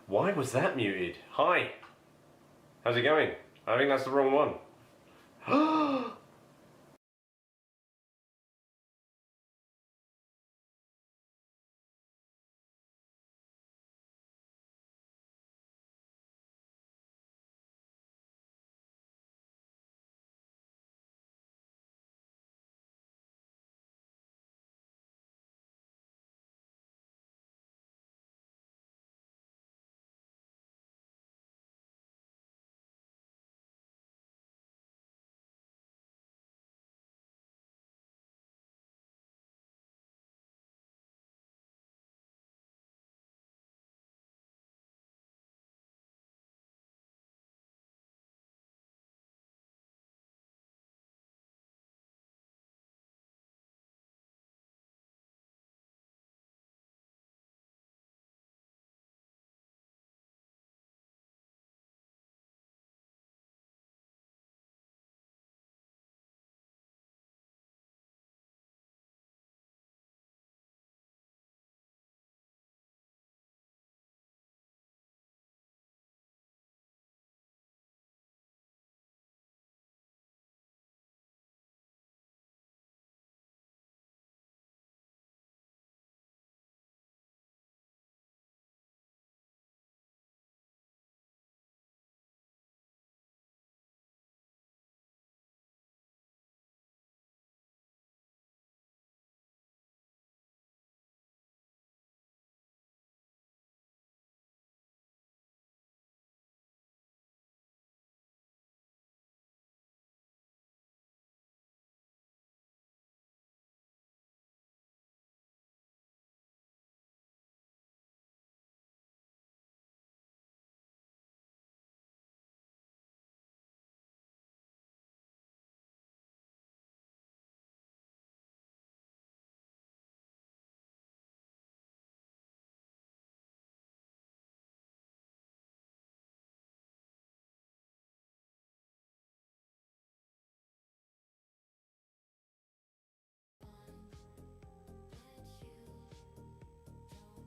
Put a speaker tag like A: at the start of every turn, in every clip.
A: Why was that muted? Hi. How's it going? I think that's the wrong one.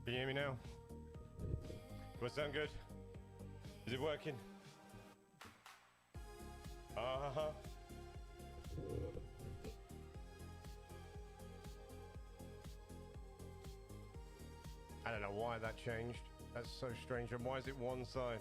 A: Can you hear me now? Does it sound good? Is it working? Uh-huh. I don't know why that changed. That's so strange. And why is it one side?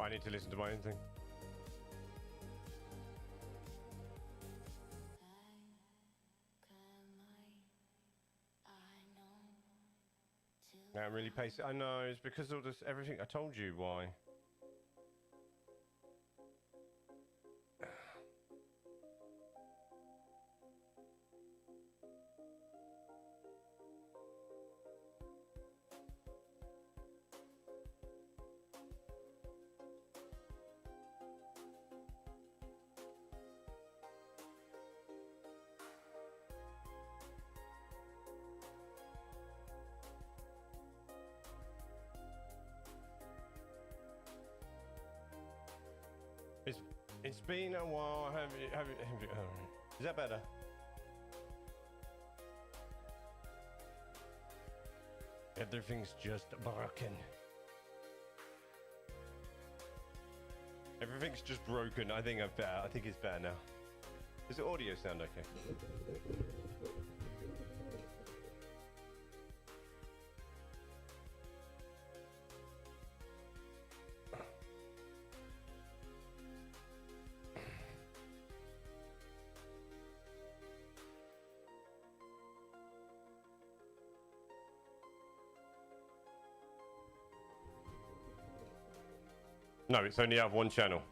A: I need to listen to my own thing. Now I'm really pacing. I know, it's because of this everything. I told you why. It's been a while. Is that better? Everything's just broken. Everything's just broken. I think I'm better. I think it's better now. Does the audio sound okay? No, it's only have one channel.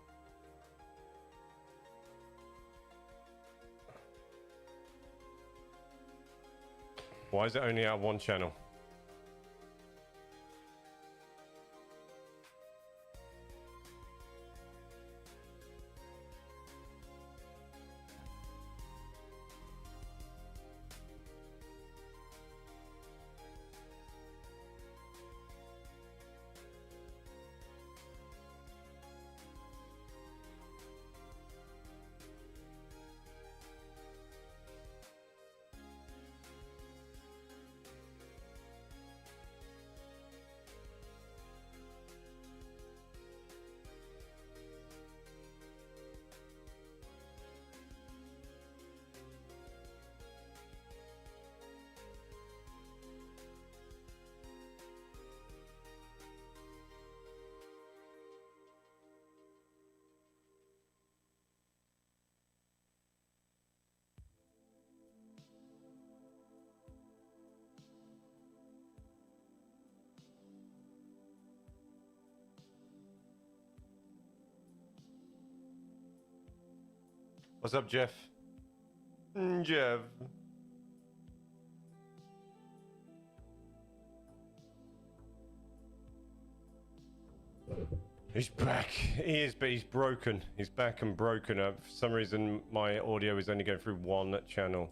A: Why is it only have one channel? What's up, Jeff? Jeff. He's back. He is, but he's broken. He's back and broken. For some reason, my audio is only going through one channel.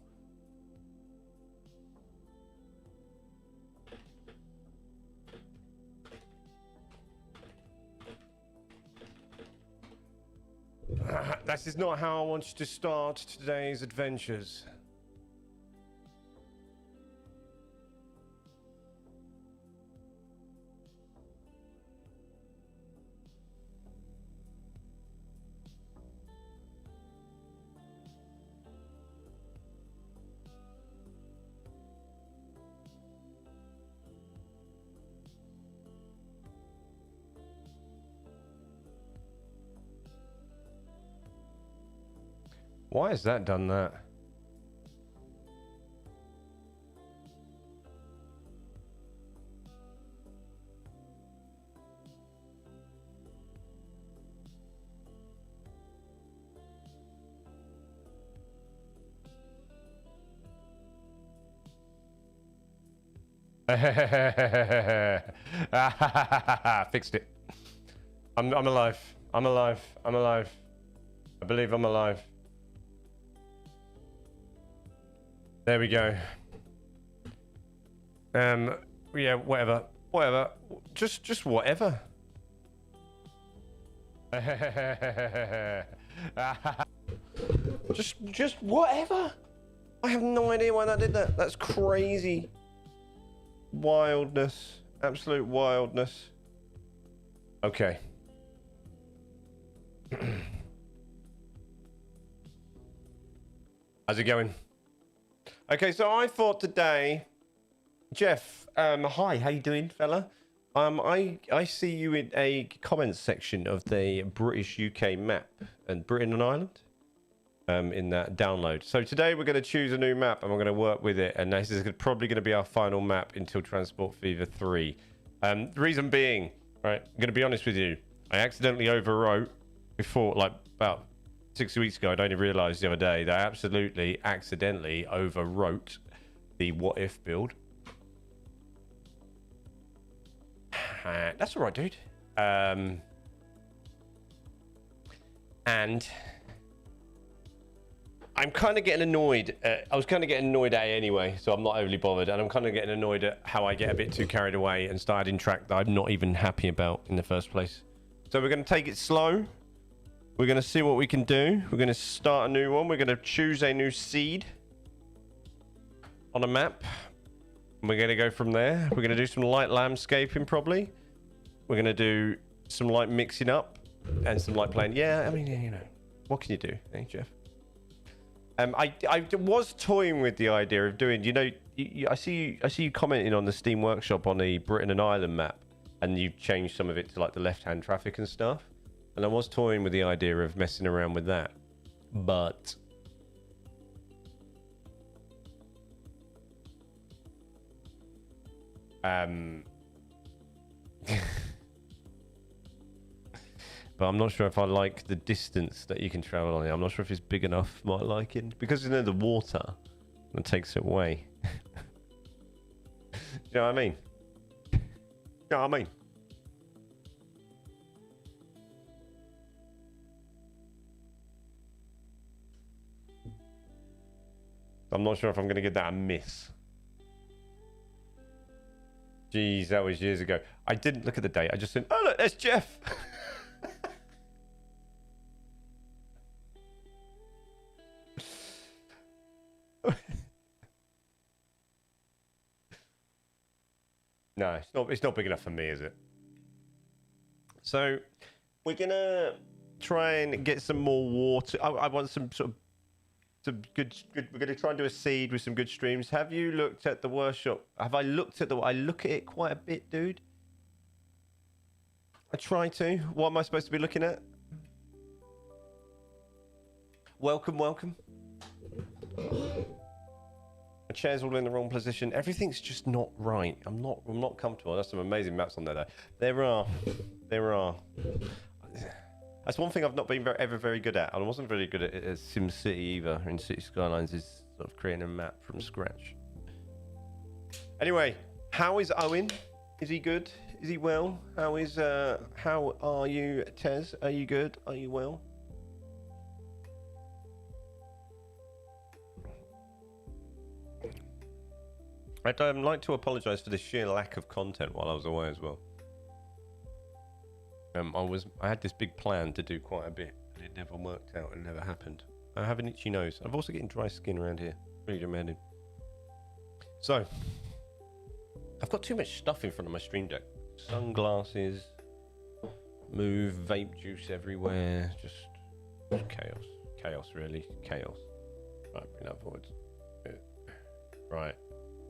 A: That is not how I want you to start today's adventures. Why has that done that? Fixed it. I'm alive. I'm alive. I'm alive. I believe I'm alive. There we go. Yeah, whatever. Whatever. Just whatever. just whatever. I have no idea why that did that. That's crazy. Wildness. Absolute wildness. Okay. How's it going? Okay, so I thought today, Jeff, hi, how you doing, fella? I see you in a comments section of the British UK map and Britain and Ireland, in that download. So today we're going to choose a new map and we're going to work with it, and this is probably going to be our final map until Transport Fever 3. The reason being, right, I'm going to be honest with you, I accidentally overwrote before, like about 6 weeks ago. I'd only realised the other day that I absolutely accidentally overwrote the what if build. That's all right, dude. And I'm kind of getting annoyed. I was kind of getting annoyed at it anyway, so I'm not overly bothered. And I'm kind of getting annoyed at how I get a bit too carried away and start adding track that I'm not even happy about in the first place. So we're going to take it slow. We're going to see what we can do. We're going to start a new one. We're going to choose a new seed on a map. And we're going to go from there. We're going to do some light landscaping probably. We're going to do some light mixing up and some light playing. Yeah, I mean, you know, what can you do, eh, Jeff? I was toying with the idea of doing, you know, I see you commenting on the Steam Workshop on the Britain and Ireland map, and you've changed some of it to like the left-hand traffic and stuff. And I was toying with the idea of messing around with that, but but I'm not sure if I like the distance that you can travel on it. I'm not sure if it's big enough for my liking, because you know the water that takes it away. You know what I mean? You know what I mean? I'm not sure if I'm going to give that a miss. Jeez, that was years ago. I didn't look at the date. I just said, oh, look, there's Jeff. No, it's not big enough for me, is it? So we're going to try and get some more water. I want some sort of good. We're going to try and do a seed with some good streams. Have you looked at the workshop? Have I looked at I look at it quite a bit, dude. I try to. What am I supposed to be looking at? Welcome. The chair's all in the wrong position. Everything's just not right. I'm not comfortable. There's some amazing maps on there though. There are. That's one thing I've not been ever very good at. I wasn't very good at SimCity either. In City Skylines is sort of creating a map from scratch. Anyway, how is Owen? Is he good? Is he well? How are you, Tez? Are you good? Are you well? I'd like to apologise for the sheer lack of content while I was away as well. I had this big plan to do quite a bit, and it never worked out and never happened. I have an itchy nose. I'm also getting dry skin around here. Really demanding. So, I've got too much stuff in front of my stream deck. Sunglasses, move, vape juice everywhere. Just chaos. Chaos, really. Chaos. Right, bring that forwards. Right.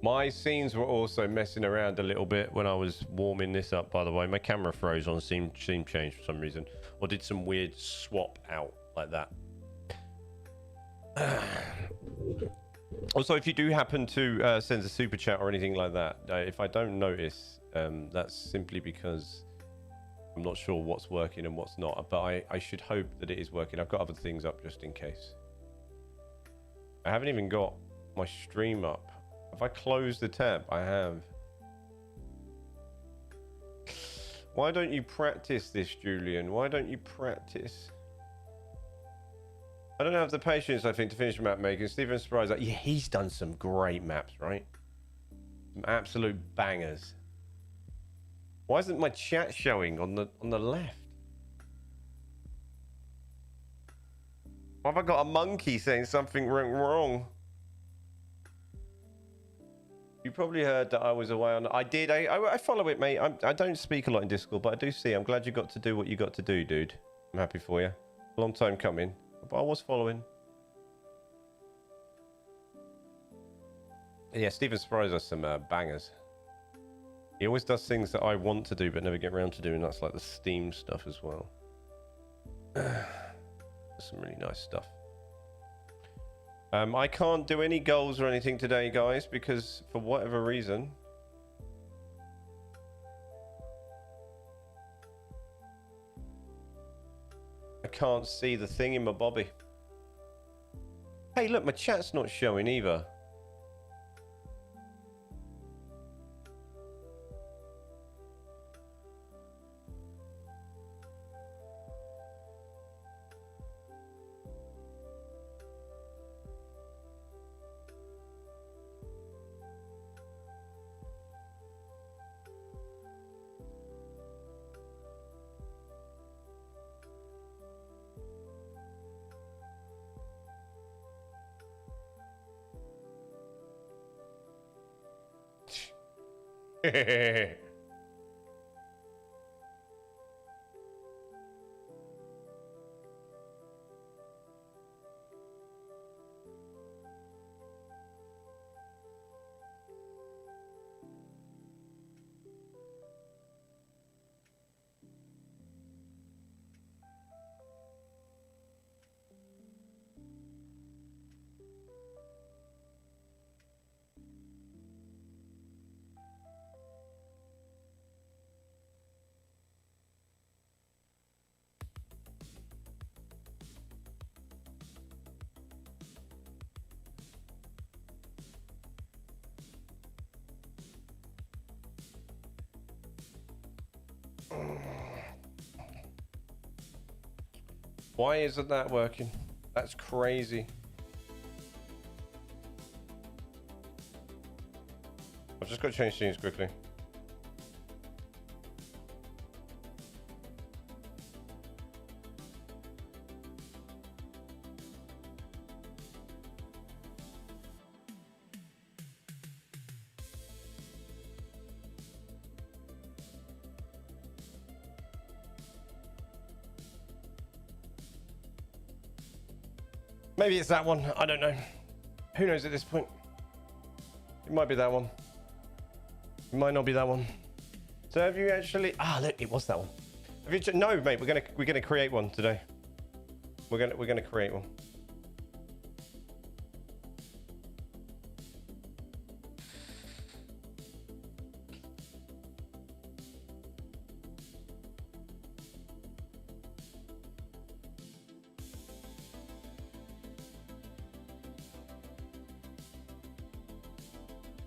A: My scenes were also messing around a little bit when I was warming this up, by the way. My camera froze on scene change for some reason. Or did some weird swap out like that. Also, if you do happen to send a super chat or anything like that, if I don't notice, that's simply because I'm not sure what's working and what's not. But I should hope that it is working. I've got other things up just in case. I haven't even got my stream up. Have I closed the tab? I have. Why don't you practice this, Julian? Why don't you practice? I don't have the patience, I think, to finish map making. Steven Surprise, yeah, he's done some great maps, right? Some absolute bangers. Why isn't my chat showing on the left? Why have I got a monkey saying something went wrong? You probably heard that I was away on... I did. I follow it, mate. I don't speak a lot in Discord, but I do see. I'm glad you got to do what you got to do, dude. I'm happy for you. Long time coming. But I was following. Yeah, Steven Surprise has some bangers. He always does things that I want to do but never get around to doing. That's like the Steam stuff as well. Some really nice stuff. I can't do any goals or anything today, guys, because for whatever reason... I can't see the thing in my bobby. Hey, look, my chat's not showing either. Why isn't that working? That's crazy. I've just got to change things quickly. Maybe it's that one. I don't know. Who knows at this point? It might be that one. It might not be that one. So have you actually? Ah, look, it was that one. Have you? No, mate. We're gonna create one today. We're gonna create one.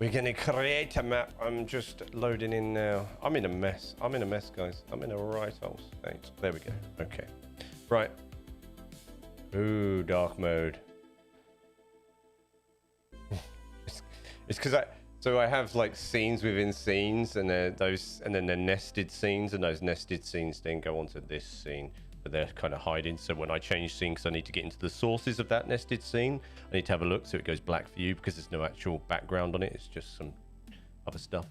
A: We're going to create a map. I'm just loading in now. I'm in a mess. I'm in a mess, guys. I'm in a right old state. There we go. Okay. Right. Ooh, dark mode. It's because I have like scenes within scenes, and then they're nested scenes, and those nested scenes then go onto this scene, but they're kind of hiding. So when I change scene, because I need to get into the sources of that nested scene, I need to have a look so it goes black for you, because there's no actual background on it. It's just some other stuff.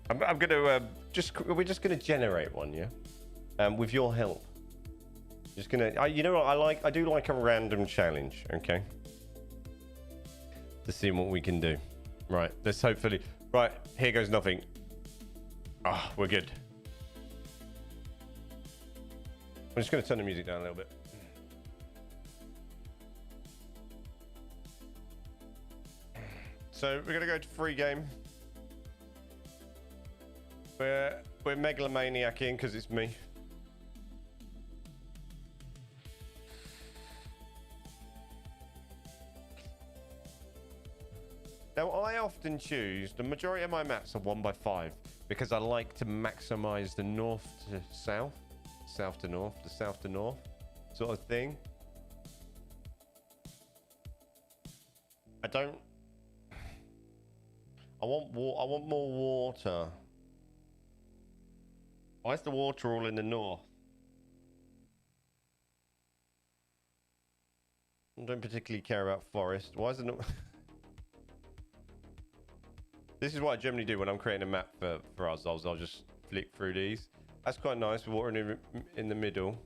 A: I'm gonna we're just gonna generate one, yeah, with your help. Just gonna, you know what I do like a random challenge, okay? To see what we can do. Right, let's hopefully... Right, here goes nothing. Ah, we're good. I'm just going to turn the music down a little bit. So, we're going to go to free game. We're megalomaniacing because it's me. Now, I often choose, the majority of my maps are 1x5 because I like to maximize the north to south, south to north, the south to north sort of thing. I want more water. Why is the water all in the north? I don't particularly care about forest. Why is it not... This is what I generally do when I'm creating a map for us. I'll just flick through these. That's quite nice. Water in the middle.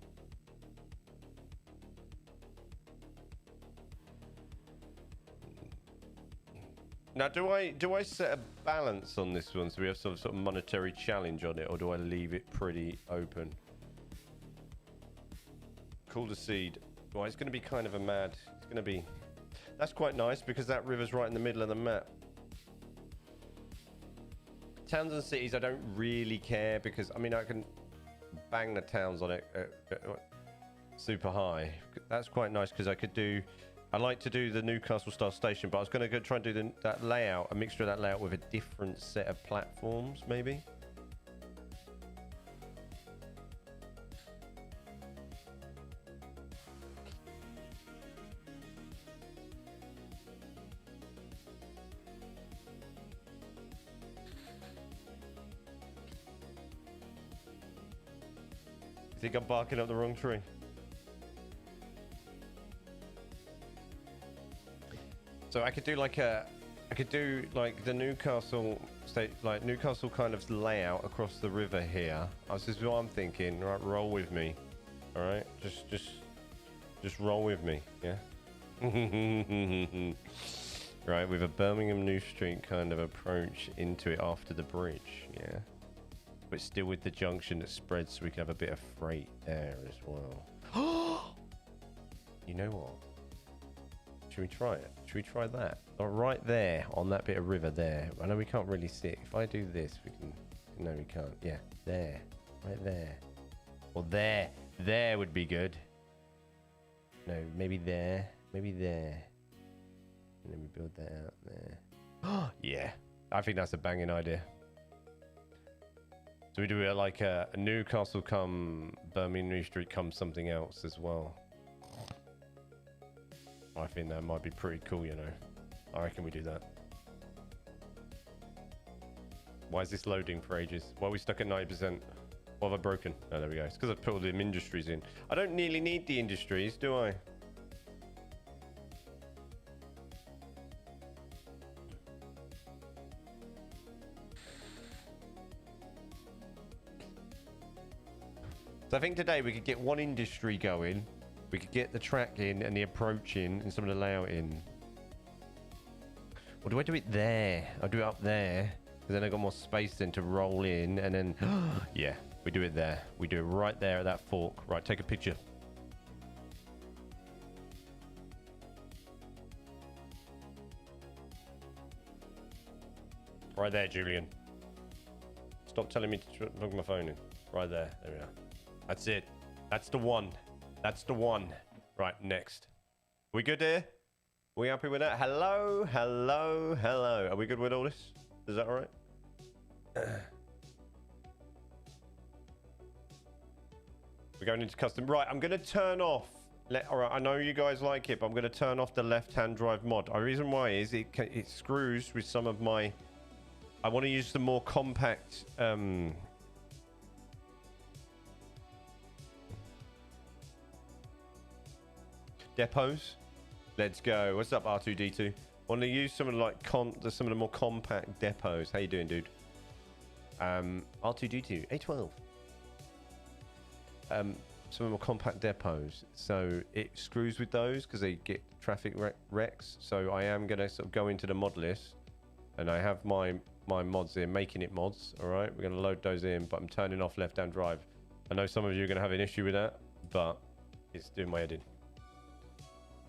A: Now, do I set a balance on this one so we have some sort of monetary challenge on it, or do I leave it pretty open? Cool the seed. Well, it's going to be kind of a mad. It's going to be. That's quite nice because that river's right in the middle of the map. Towns and cities, I don't really care because, I mean, I can bang the towns on it super high. That's quite nice because I like to do the Newcastle style station, but I was going to go try and do that layout, a mixture of that layout with a different set of platforms, maybe. I think I'm barking up the wrong tree. So I could do like the Newcastle state, like Newcastle kind of layout across the river here. This is what I'm thinking. Right, roll with me. All right, just roll with me. Yeah. Right, with a Birmingham New Street kind of approach into it after the bridge. Yeah. But still with the junction that spreads so we can have a bit of freight there as well. You know what? Should we try it? Should we try that? Oh, right there on that bit of river there. I know we can't really see it. If I do this, we can... No, we can't. Yeah, there. Right there. Or there. There would be good. No, maybe there. Maybe there. And then we build that out there. Yeah. I think that's a banging idea. So we do it like a Newcastle come Birmingham New Street come something else as well. I think that might be pretty cool, you know. I reckon we do that. Why is this loading for ages? Why are we stuck at 90%? What have I broken? Oh, there we go. It's because I've put all the industries in. I don't nearly need the industries, do I? So I think today we could get one industry going. We could get the track in and the approach in and some of the layout in. Or do I do it there? I'll do it up there. Because then I got more space then to roll in and then... Yeah, we do it there. We do it right there at that fork. Right, take a picture. Right there, Julian. Stop telling me to plug my phone in. Right there. There we are. That's it. That's the one. That's the one. Right, next. We good here? We happy with that? Hello, hello, hello. Are we good with all this? Is that all right? We're going into custom. Right, I'm going to turn off. All right, I know you guys like it, but I'm going to turn off the left-hand drive mod. The reason why is it screws with some of my... I want to use the more compact... depots. Let's go. What's up, R2D2? Want to use some of the some of the more compact depots. How you doing, dude? R2D2 A12. Some of the more compact depots. So it screws with those because they get traffic wrecks. So I am gonna sort of go into the mod list, and I have my mods here, making it mods. All right, we're gonna load those in, but I'm turning off left-hand drive. I know some of you are gonna have an issue with that, but it's doing my head in.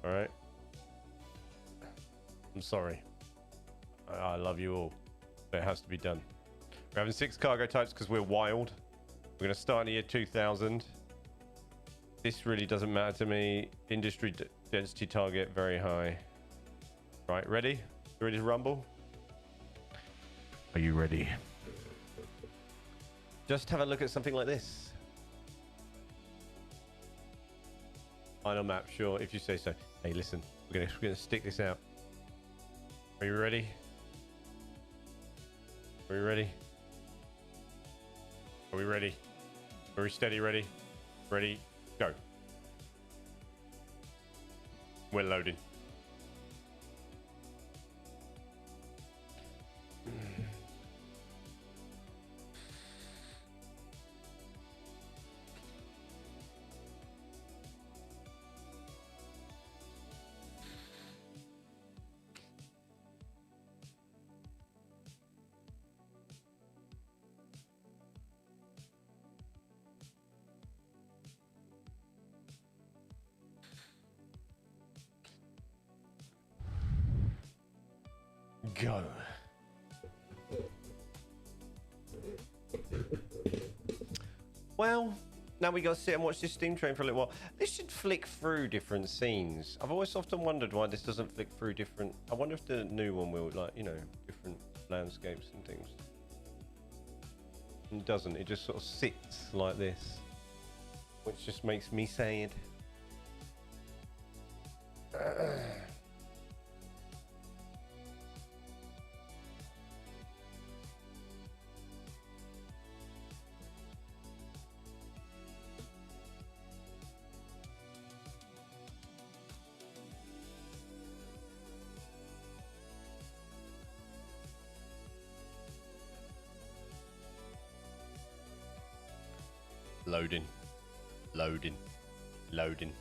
A: All right. I'm sorry. I love you all, but it has to be done. We're having 6 cargo types because we're wild. We're going to start in the year 2000. This really doesn't matter to me. Industry density target very high. Right, ready? You ready to rumble? Are you ready? Just have a look at something like this. Final map, sure, if you say so. Hey, listen, we're gonna stick this out. Are you ready? Are we ready? Are we ready? Are we steady? Ready? Ready? Go. We're loading. Go. Well, now we got to sit and watch this steam train for a little while. This should flick through different scenes. I've always often wondered why this doesn't flick through different... I wonder if the new one will, like, you know, different landscapes and things. It doesn't. It just sort of sits like this, which just makes me sad. Loading, loading, loading,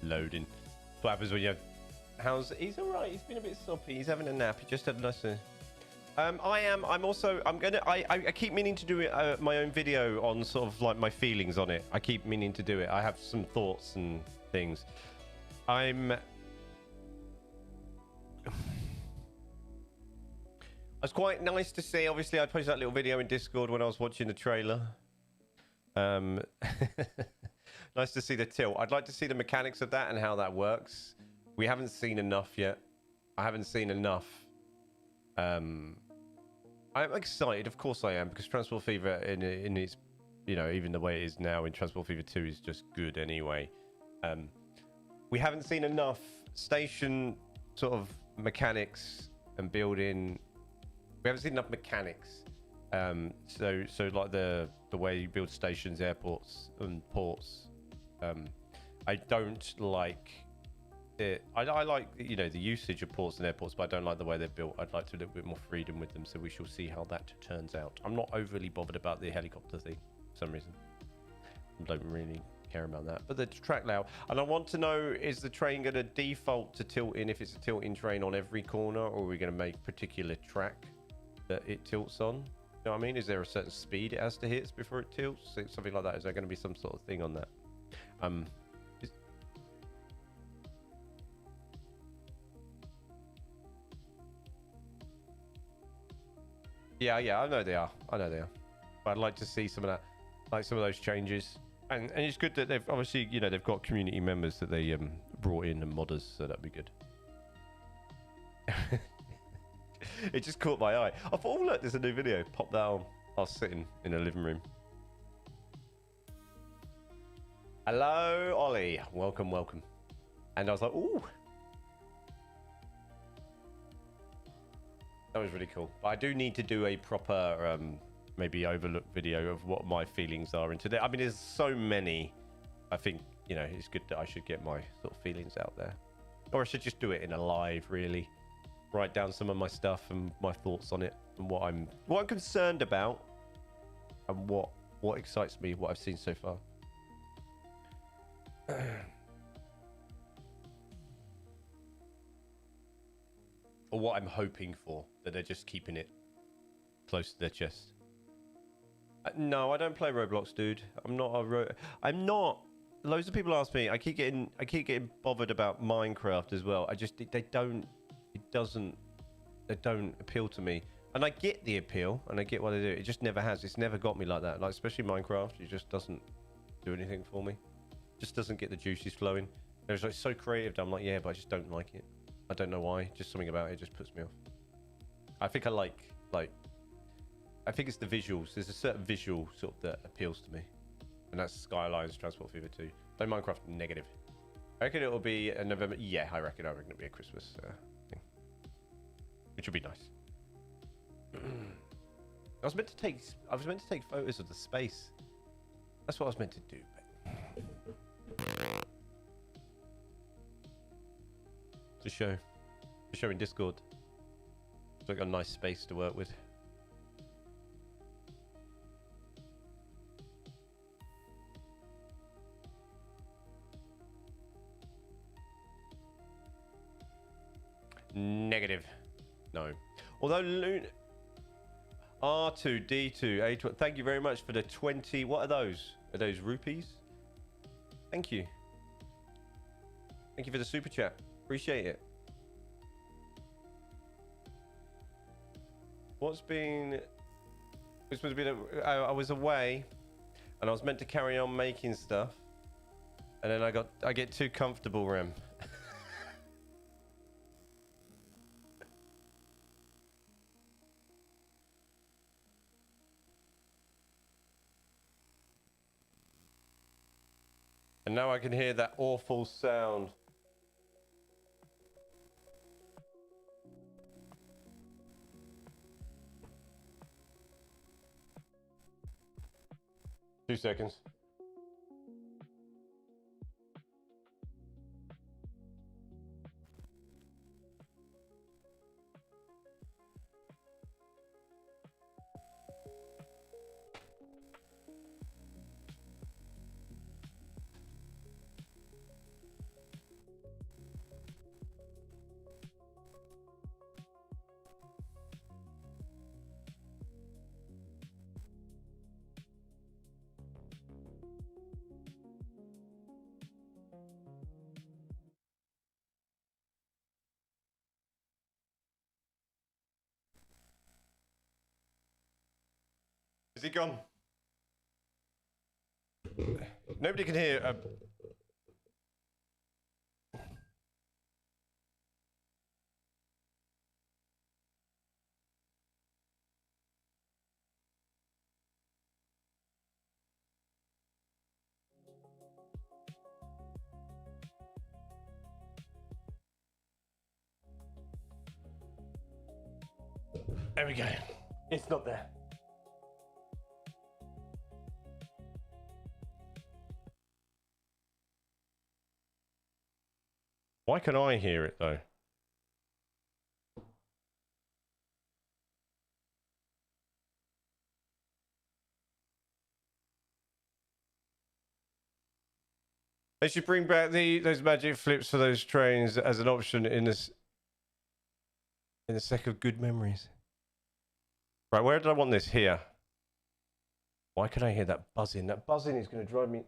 A: loading. What happens when you have... He's all right. He's been a bit soppy. He's having a nap. He just had a nice... I keep meaning to do it, my own video on sort of like my feelings on it. I keep meaning to do it. I have some thoughts and things. It's quite nice to see. Obviously, I posted that little video in Discord when I was watching the trailer. Nice to see the tilt. I'd like to see the mechanics of that and how that works. We haven't seen enough yet. I haven't seen enough. I'm excited, of course I am, because Transport Fever in its, you know, even the way it is now in Transport Fever 2 is just good anyway. We haven't seen enough station sort of mechanics and building. We haven't seen enough mechanics. So like the way you build stations, airports, and ports. I don't like it. I like, you know, the usage of ports and airports, but I don't like the way they're built. I'd like to a little bit more freedom with them, so we shall see how that turns out. I'm not overly bothered about the helicopter thing for some reason. I don't really care about that. But the track layout, and I want to know, is the train going to default to tilting if it's a tilting train on every corner, or are we going to make particular track that it tilts on? You know what I mean? Is there a certain speed it has to hit before it tilts? Something like that. Is there going to be some sort of thing on that? Yeah, I know they are. But I'd like to see some of that, like some of those changes. And it's good that they've obviously, you know, they've got community members that they brought in and modders, so that'd be good. It just caught my eye. I thought, oh look, there's a new video. Pop that on. I was sitting in a living room. Hello, Ollie. Welcome, welcome. And I was like, ooh. That was really cool. But I do need to do a proper, maybe overlook video of what my feelings are into there. I mean, there's so many. I think, you know, it's good that I should get my sort of feelings out there. Or I should just do it in a live, really. Write down some of my stuff and my thoughts on it and what I'm concerned about and what excites me, what I've seen so far. Or what I'm hoping for, that they're just keeping it close to their chest. No, I don't play Roblox, dude. I'm not. Loads of people ask me. I keep getting bothered about Minecraft as well. They don't appeal to me. And I get the appeal, and I get why they do it. It just never has. It's never got me like that. Like, especially Minecraft, it just doesn't do anything for me. It just doesn't get the juices flowing. It's like so creative that I'm like, yeah, but I just don't like it. I don't know why. Just something about it just puts me off. I think I like I think it's the visuals. There's a certain visual sort of that appeals to me. And that's Skylines, Transport Fever 2. Though Minecraft, negative. I reckon it'll be a November. Yeah, I reckon it'll be a Christmas thing. Which would be nice. I was meant to take photos of the space. That's what I was meant to do. To show in Discord. So I got a nice space to work with. Negative. No. Although Luna R2 D2 A2. Thank you very much for the 20. What are those? Are those rupees? Thank you. Thank you for the super chat. Appreciate it. I was away and I was meant to carry on making stuff and then I get too comfortable, Rem. And now I can hear that awful sound. Two seconds. Is he gone? Nobody can hear. There we go. It's not there. Why can I hear it though? They should bring back those magic flips for those trains as an option in a sec of good memories. Right, where did I want this? Here. Why can I hear that buzzing? That buzzing is going to drive me.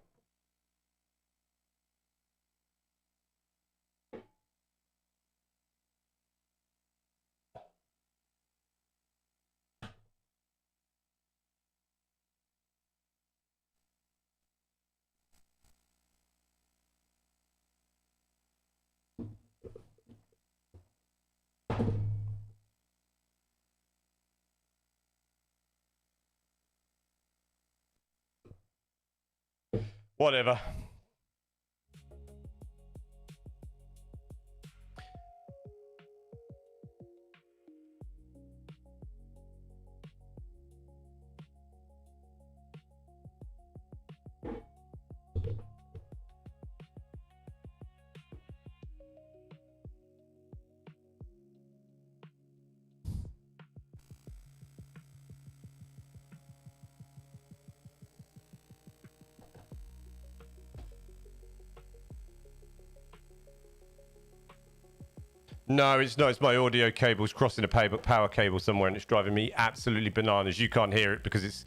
A: Whatever. No, it's not. It's my audio cable's crossing a power cable somewhere, and it's driving me absolutely bananas. You can't hear it because it's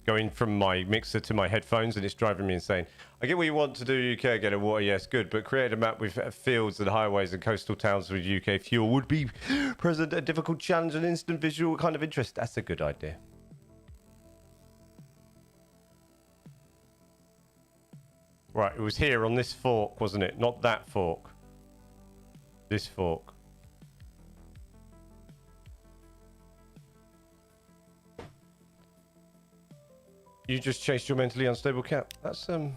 A: going from my mixer to my headphones, and it's driving me insane. I get what you want to do, UK, get a water, yes, good, but create a map with fields and highways and coastal towns with UK fuel would be present a difficult challenge and instant visual kind of interest. That's a good idea. Right, it was here on this fork, wasn't it? Not that fork. This fork. You just chased your mentally unstable cat. That's, wow,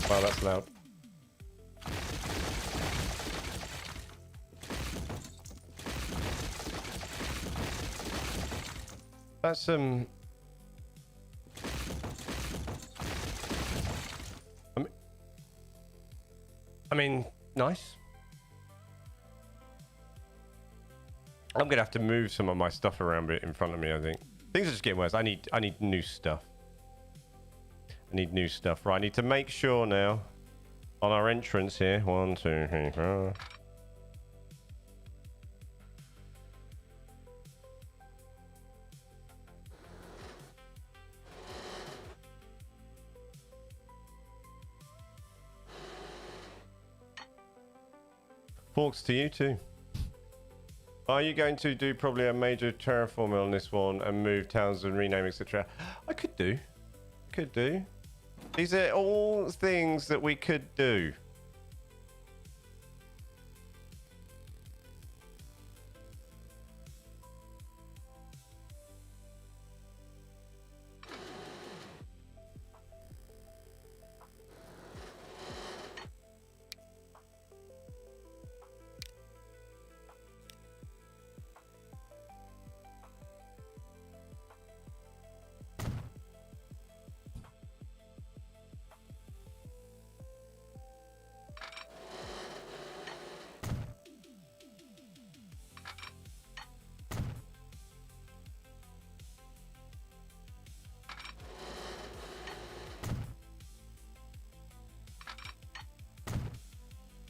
A: that's loud. That's, I mean, nice. I'm gonna have to move some of my stuff around a bit in front of me, I think. Things are just getting worse. I need new stuff. I need new stuff. Right, I need to make sure now on our entrance here. 1, 2, 3, 4. Forks to you too. Are you going to do probably a major terraforming on this one and move towns and rename, etc.? I could do. Could do. These are all things that we could do.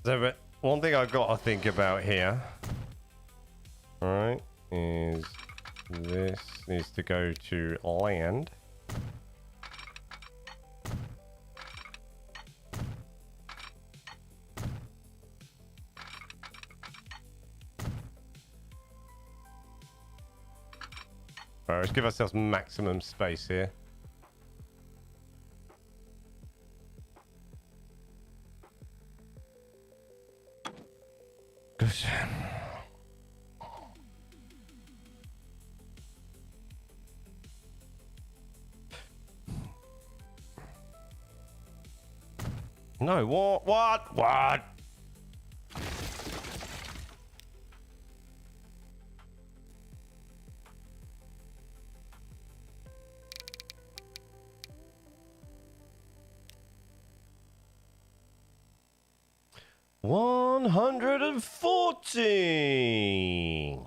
A: So, but one thing I've got to think about here, all right, is this needs to go to land. All right, let's give ourselves maximum space here. Good. No, what? 140.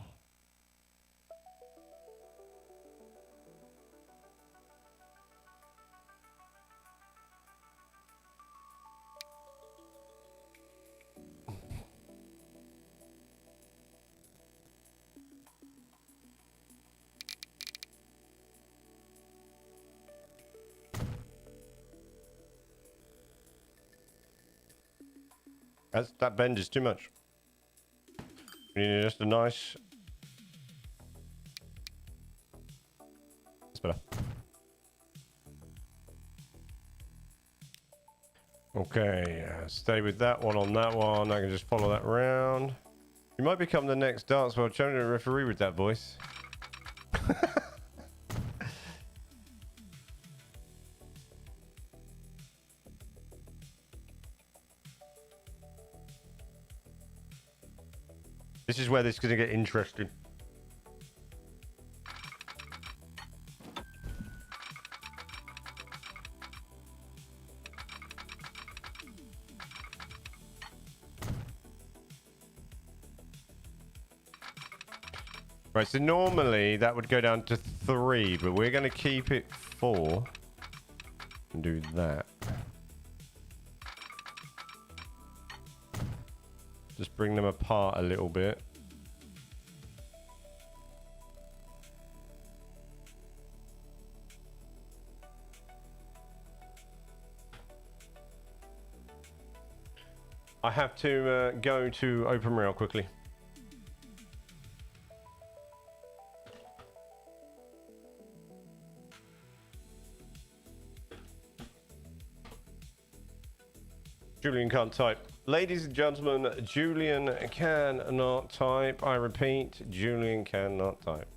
A: That bend is too much. We need just a nice. That's better. Okay, stay with that one on that one. I can just follow that around. You might become the next Dance World Champion referee with that voice. is where this is going to get interesting. Right, so normally that would go down to 3, but we're going to keep it 4 and do that. Just bring them apart a little bit. I have to go to open rail quickly. Julian can't type. Ladies and gentlemen, Julian cannot type. I repeat, Julian cannot type.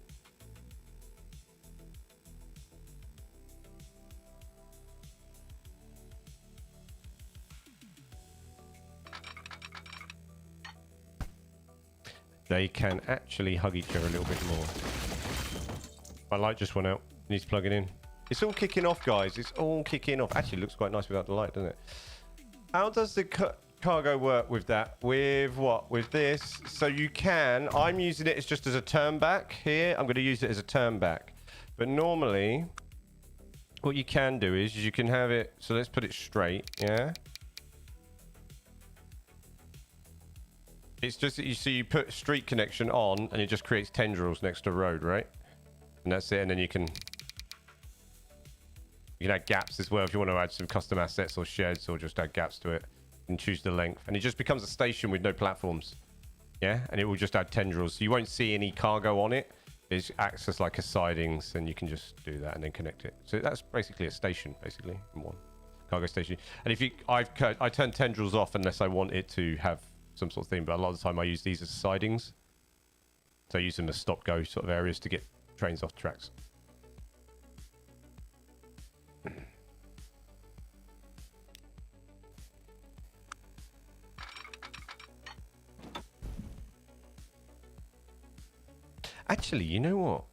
A: They can actually hug each other a little bit more. My light just went out. Needs to plug it in. It's all kicking off, guys. It's all kicking off. Actually, it looks quite nice without the light, doesn't it? How does the cargo work with that? With what? With this? So you can... I'm using it as just as a turn back here. I'm going to use it as a turn back. But normally, what you can do is you can have it... So let's put it straight, yeah? It's just that you see you put street connection on and it just creates tendrils next to road, right? And that's it. And then you can add gaps as well if you want to add some custom assets or sheds, or just add gaps to it and choose the length. And it just becomes a station with no platforms. Yeah, and it will just add tendrils. So you won't see any cargo on it. It acts as like a sidings, and you can just do that and then connect it. So that's basically a station, basically, in one cargo station. And if I turn tendrils off unless I want it to have some sort of thing, but a lot of the time I use these as sidings. So I use them as stop-go sort of areas to get trains off tracks. Actually, you know what?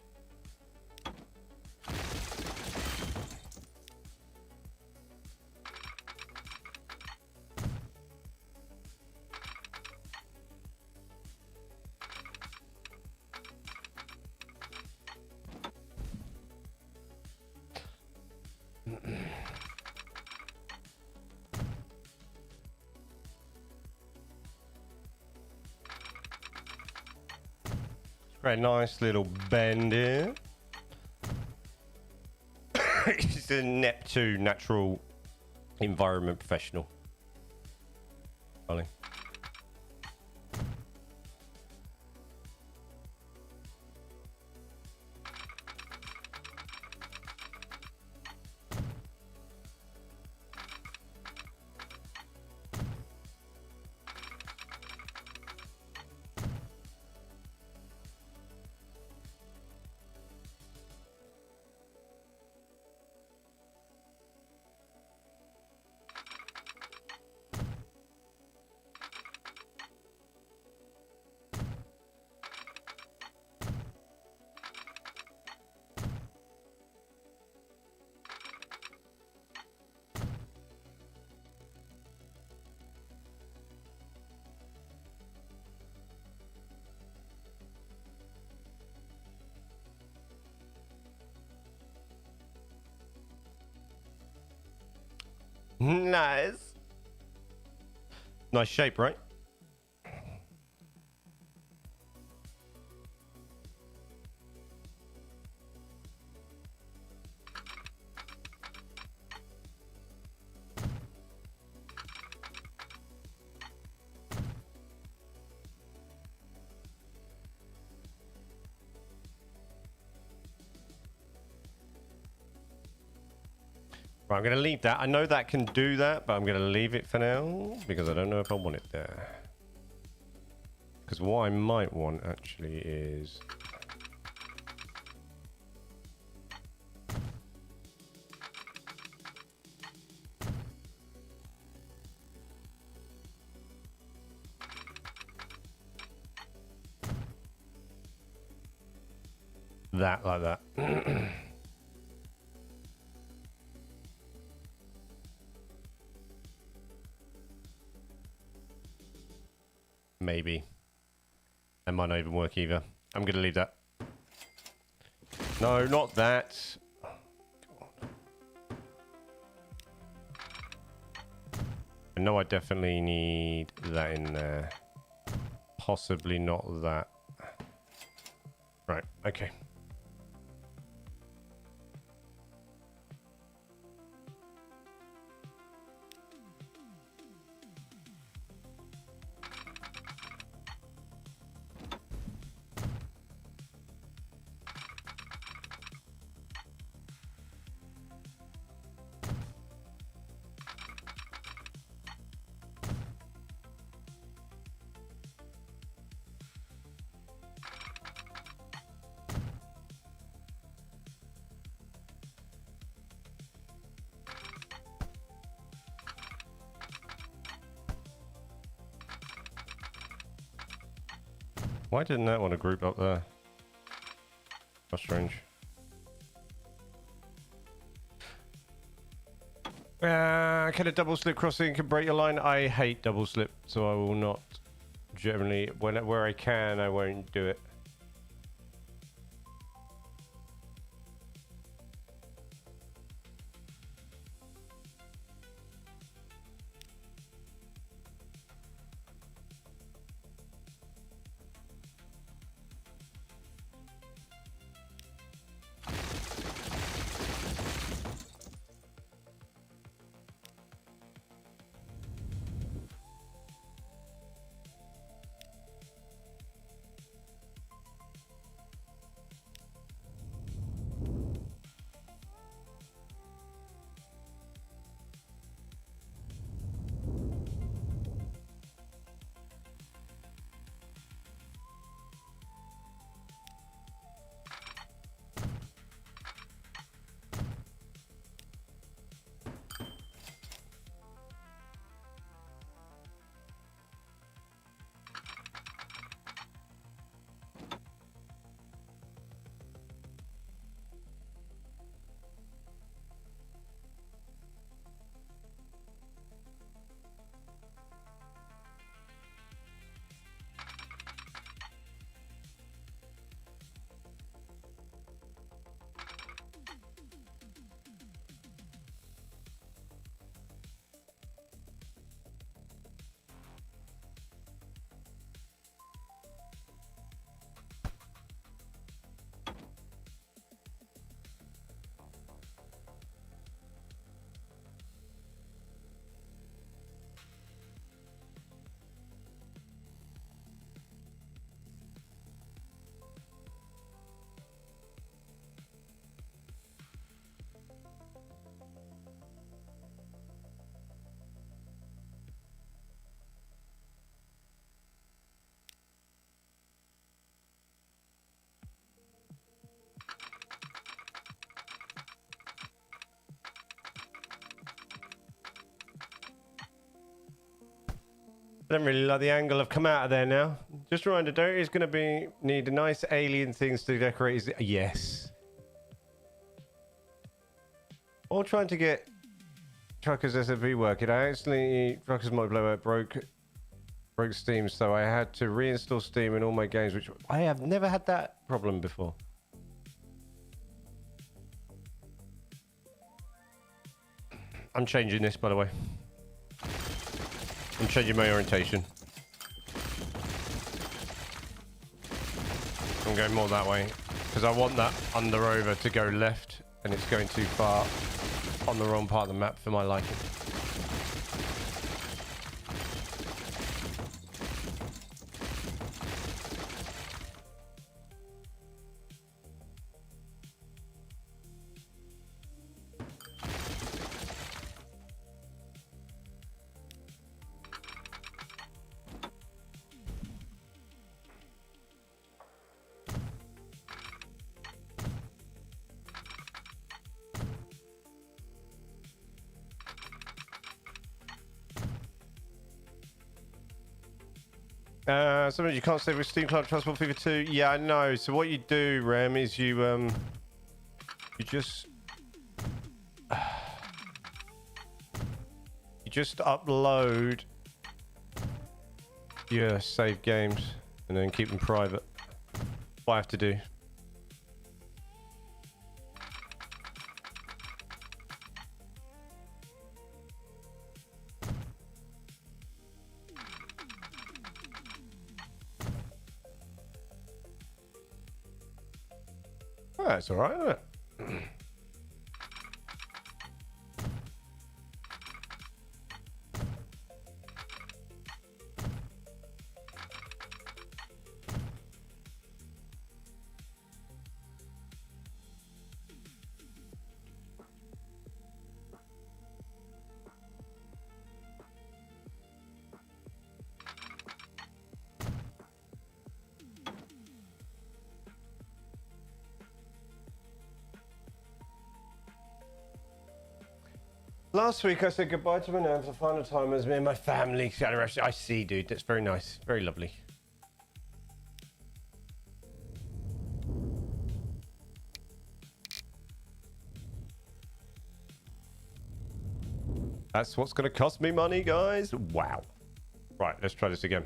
A: Very nice little bend here. It's a Neptune natural environment professional. Darling. Nice. Nice shape, right? Right, I'm going to leave that. I know that can do that, but I'm going to leave it for now because I don't know if I want it there. Because what I might want actually is... that like that. Maybe. That might not even work either. I'm going to leave that. No, not that. I know I definitely need that in there. Possibly not that. Right, okay. Why didn't that want to group up there? How strange. Can a double slip crossing can break your line? I hate double slip, so I will not generally, where I can, I won't do it. I don't really like the angle I've come out of there now. Just a reminder, Doty is going to need nice alien things to decorate his... Yes. All trying to get Trucker's SFP working. I actually... Trucker's my blowout broke Steam, so I had to reinstall Steam in all my games, which I have never had that problem before. I'm changing this, by the way. I'm changing my orientation. I'm going more that way because I want that under over to go left, and it's going too far on the wrong part of the map for my liking. Sometimes you can't save with Steam Club Transport Fever 2. Yeah, I know. So what you do, Rem, is you just upload your save games and then keep them private. What I have to do. Oh, that's all right, isn't it? Last week I said goodbye to my nan for the final time as me and my family. I see, dude. That's very nice. Very lovely. That's what's going to cost me money, guys. Wow. Right, let's try this again.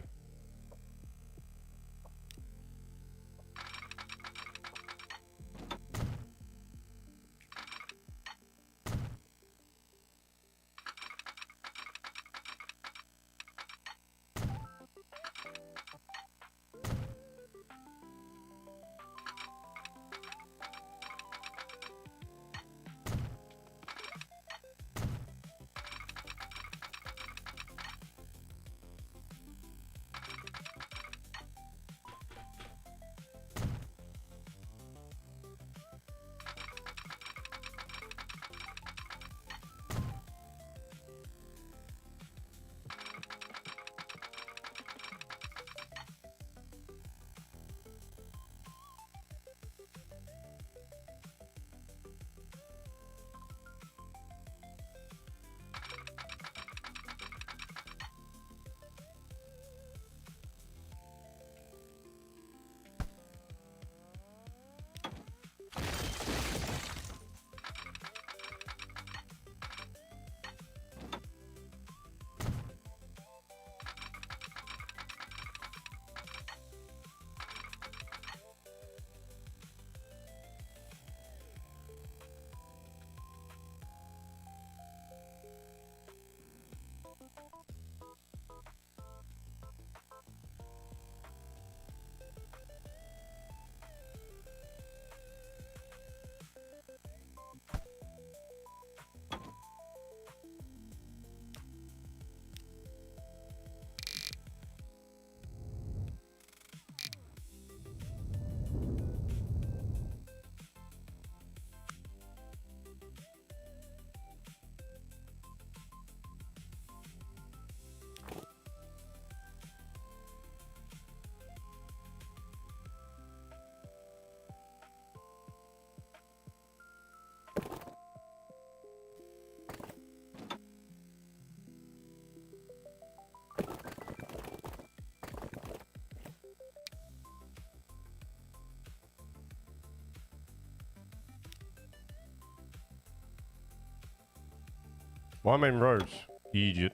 A: Why am I in roads? Idiot.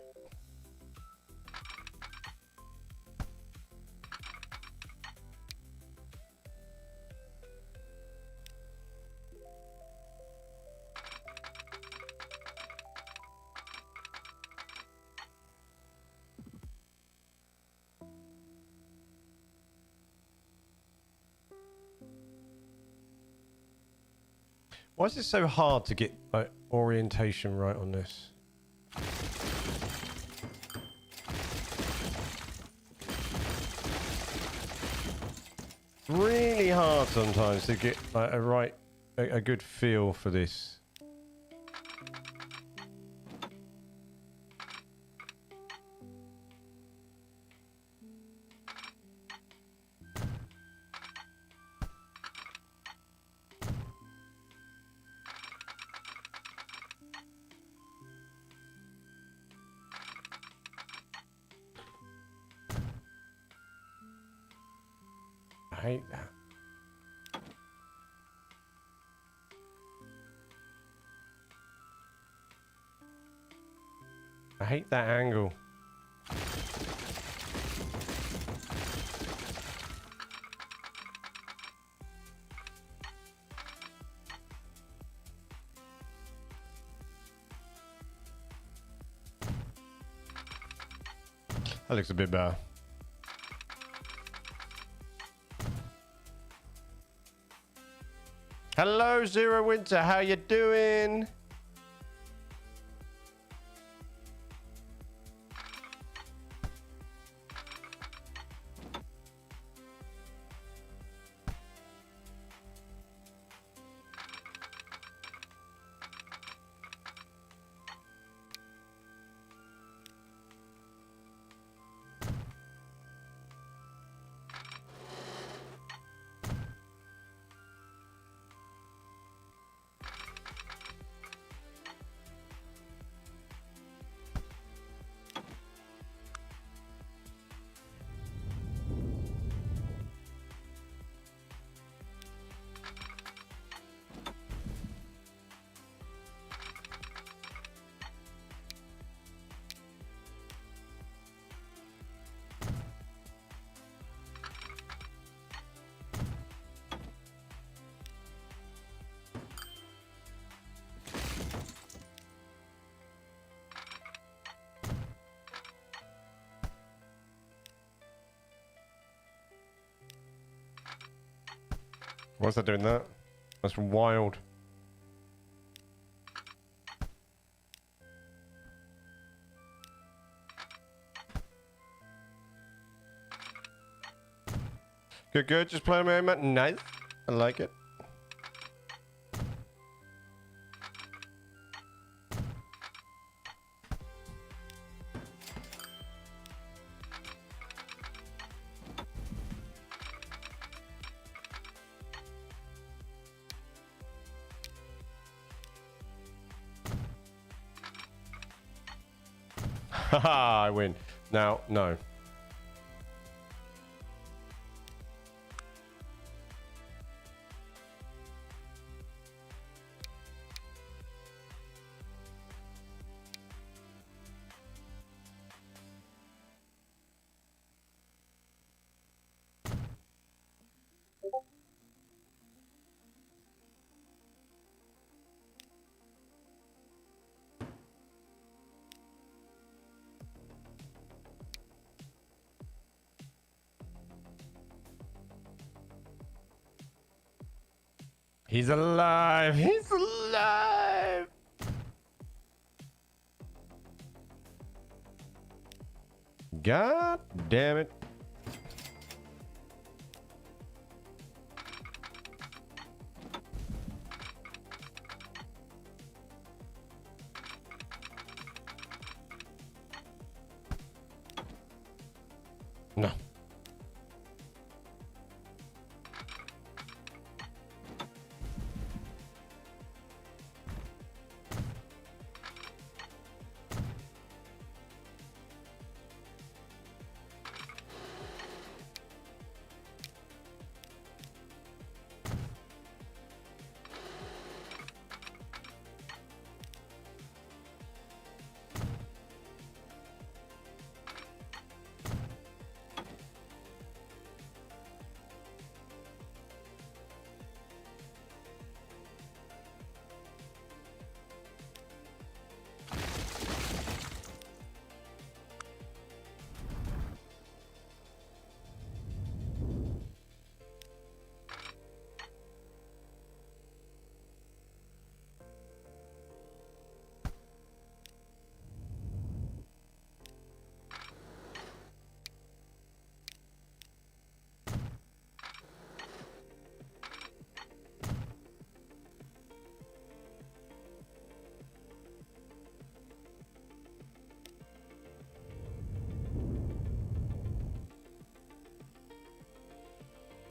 A: Why is it so hard to get like orientation right on this? Really hard sometimes to get like a good feel for this. hate that. I hate that angle. That looks a bit better. Hello, Zero Winter. How you doing? Why's that doing that? That's wild. Good, good. Just playing my mate. Nice. I like it. Haha, I win. Now, no. He's alive! He's alive! God damn it. No.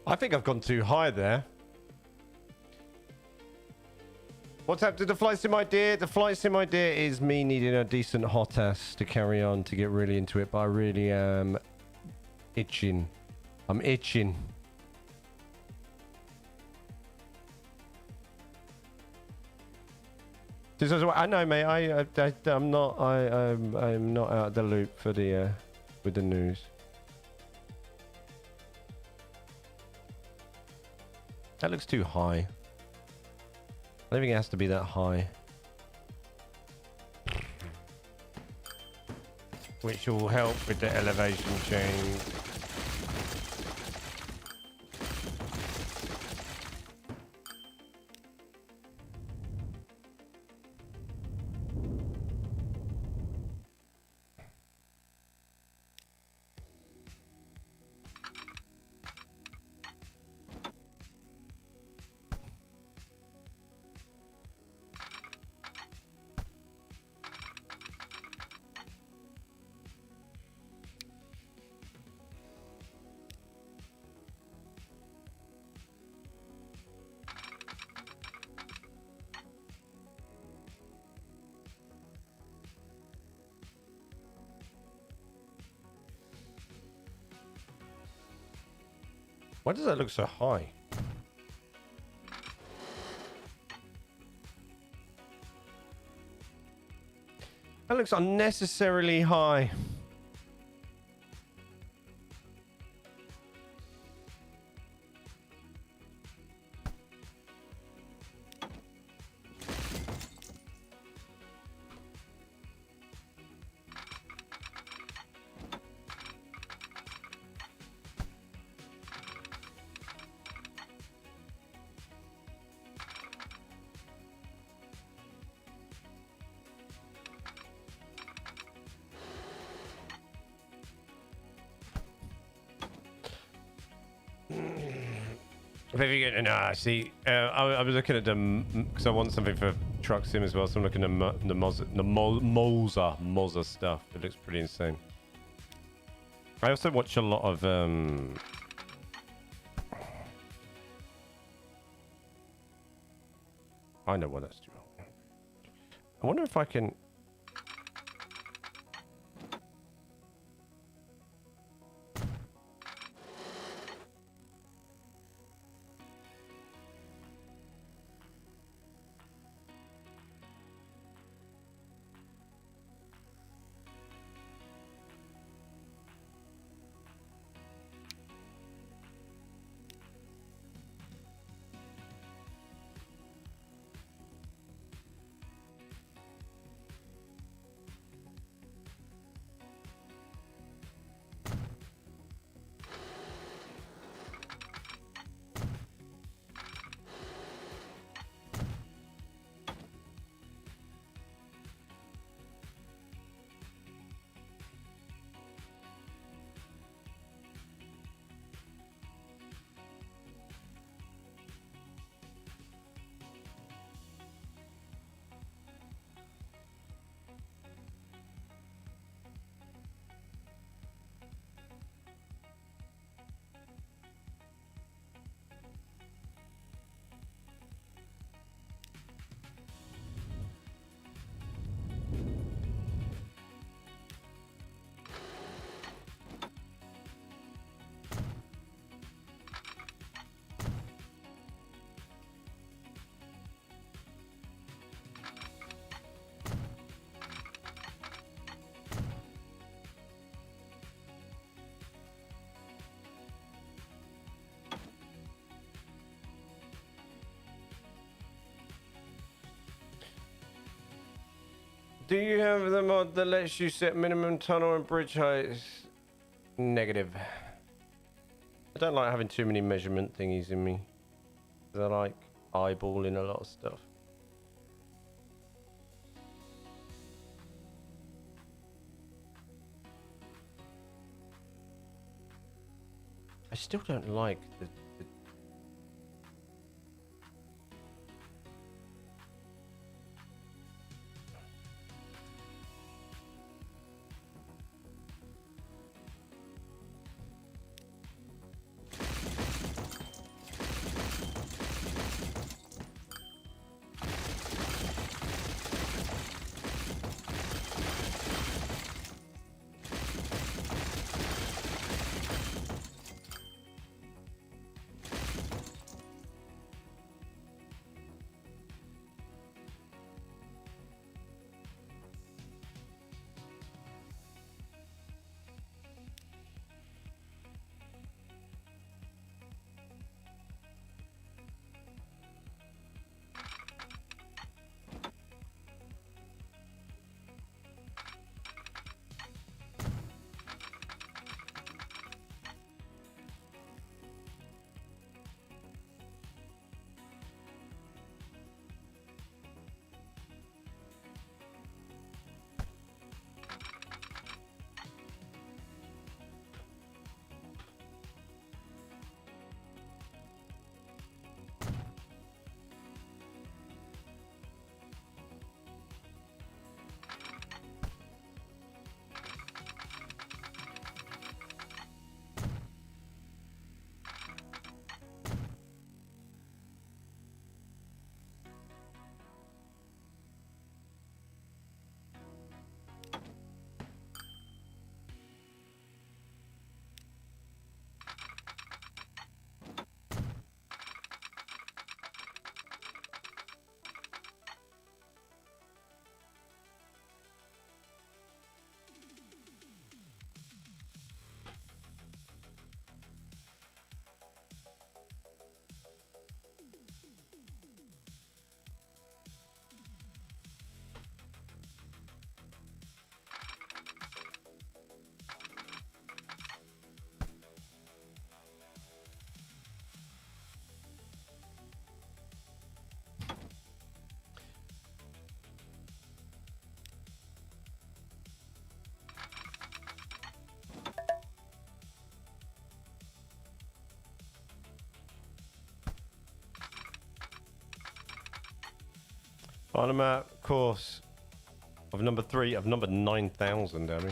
A: I think I've gone too high there. What's happened to the flight sim idea? The flight sim idea is me needing a decent hot ass to carry on to get really into it, but I really am itching. I'm itching. I know, mate. I'm not. I'm not out of the loop for the with the news. That looks too high. I don't think it has to be that high. Which will help with the elevation change. Why does that look so high? That looks unnecessarily high. No, see, I was looking at them because I want something for truck sim as well. So I'm looking at the Moza stuff. It looks pretty insane. I also watch a lot of I know what that's doing. I wonder if I can. Do you have the mod that lets you set minimum tunnel and bridge heights? Negative. I don't like having too many measurement thingies in me. I like eyeballing a lot of stuff. I still don't like the On a map course of number 3 of number 9,000, Abby.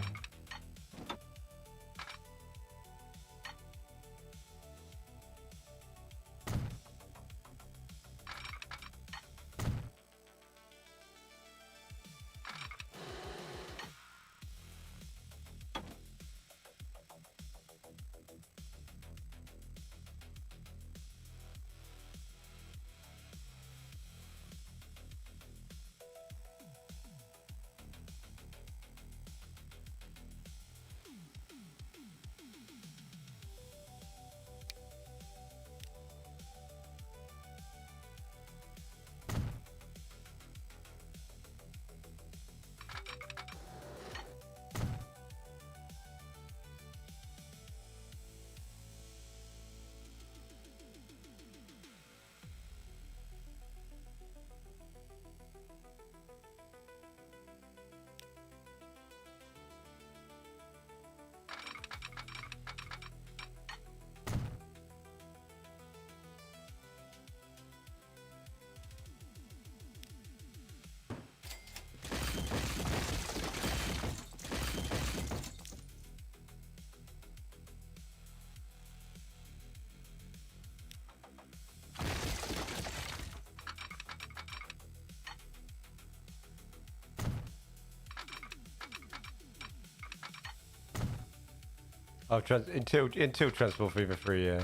A: Oh, until Transport Fever 3, yeah.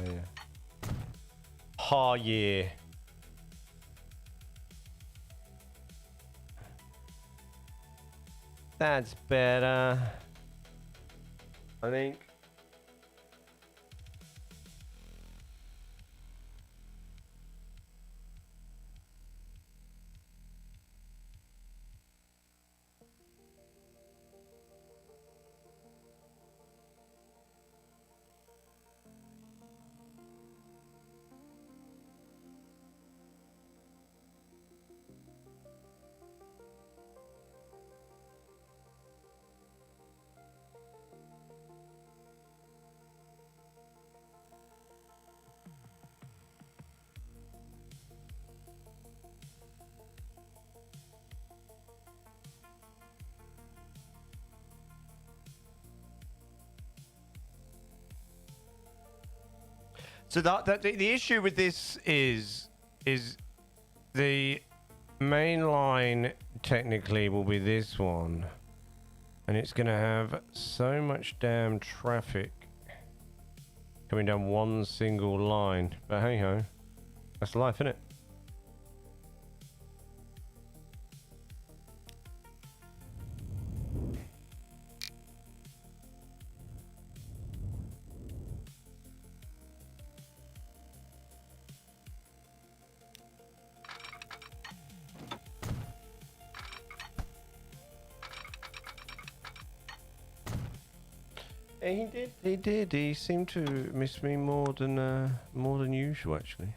A: Ha, yeah. That's better. I think. So the issue with this is the main line technically will be this one, and it's gonna have so much damn traffic coming down one single line. But hey ho, that's life, isn't it? He did. He did. He seemed to miss me more than usual, actually.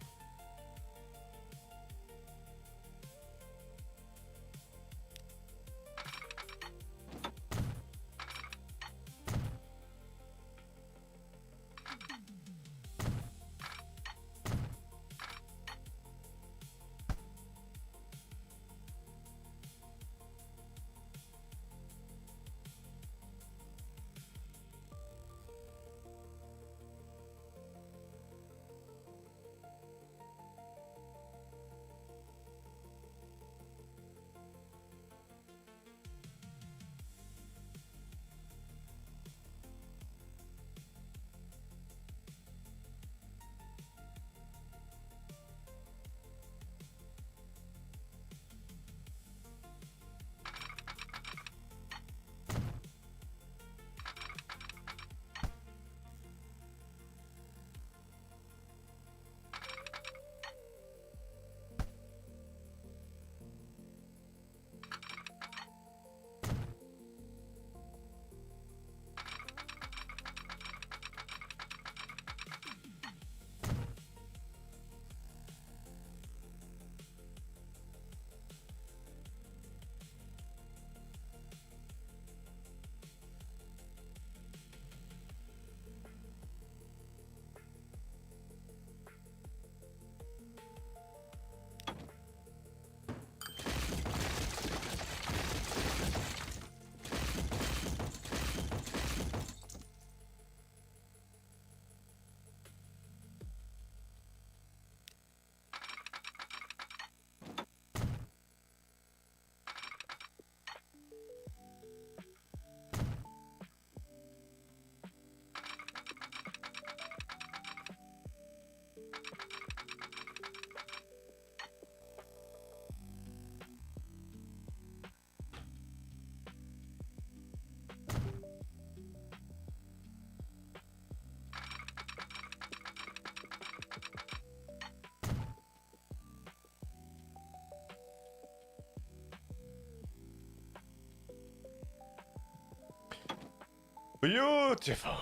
A: Beautiful.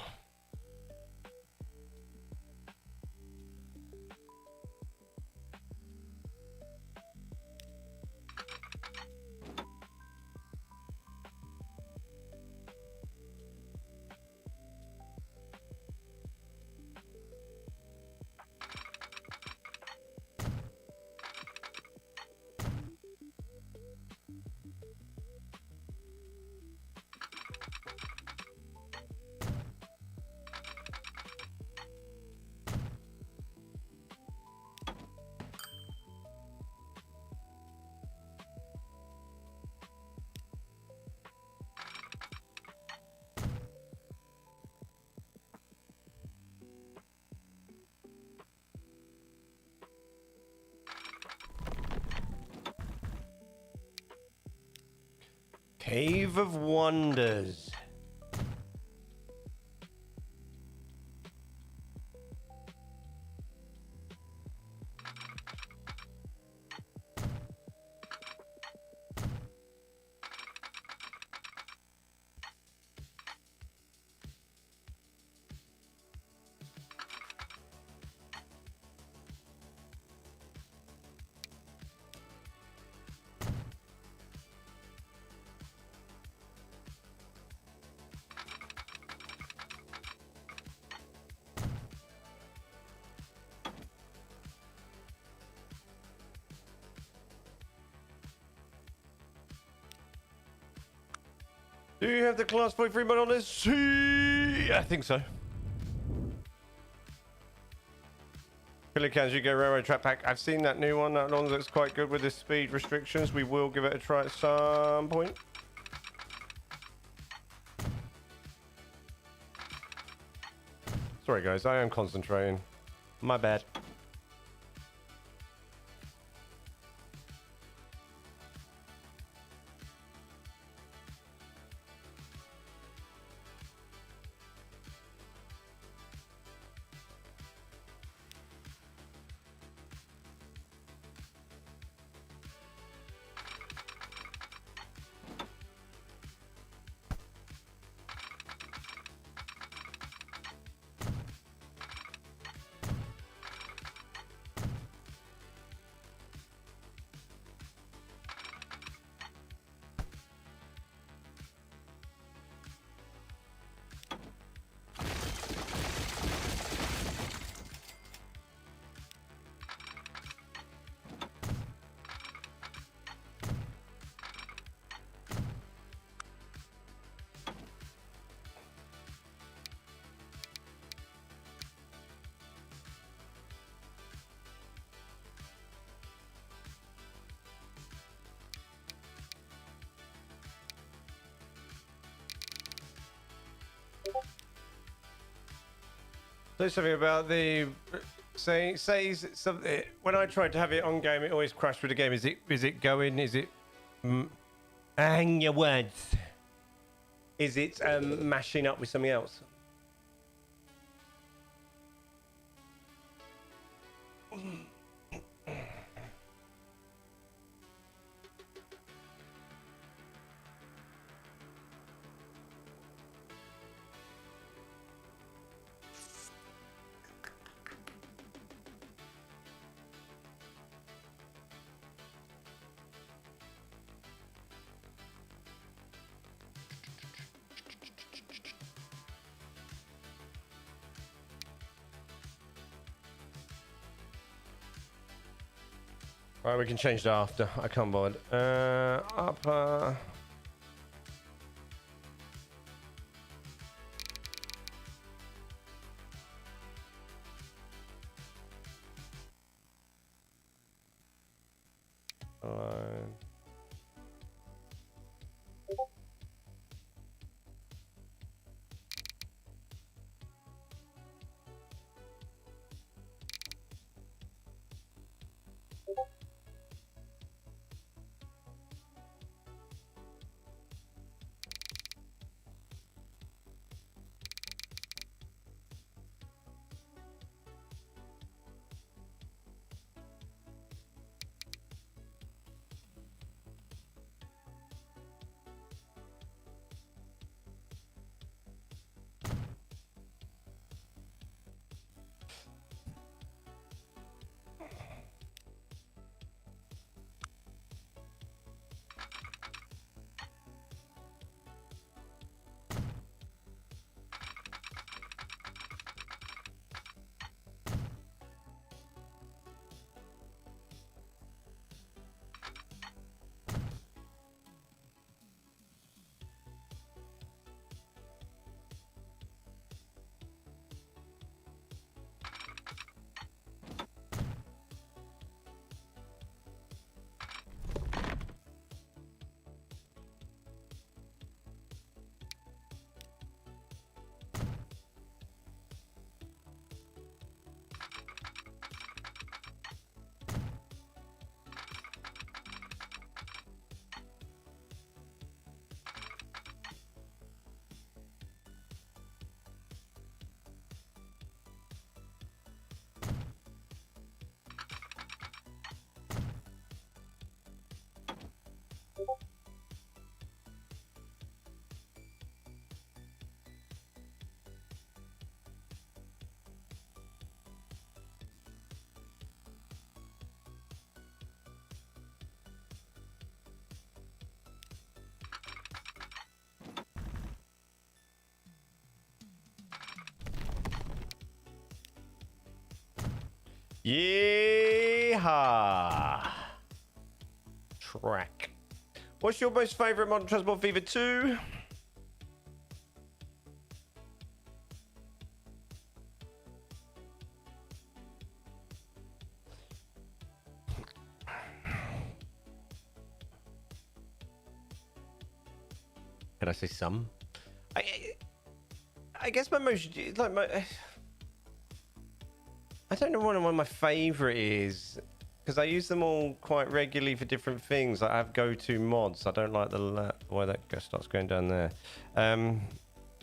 A: Cave of Wonders. Do you have the class 43 mod on this? See, I think so. Killer Cans, you go railroad track pack. I've seen that new one. That one looks quite good with the speed restrictions. We will give it a try at some point. Sorry guys, I am concentrating. My bad. Say something about the says something. When I tried to have it on game, it always crashed with the game. Is it going? Is it hang your words? Is it mashing up with something else? Alright, we can change that after. I can't bother. Upper. Yeehaw! Track. What's your most favorite Modern Transport Fever 2? Can I say some? I guess my most like my. I don't know what my favorite is because I use them all quite regularly for different things. I have go-to mods. I don't like the why that starts going down there.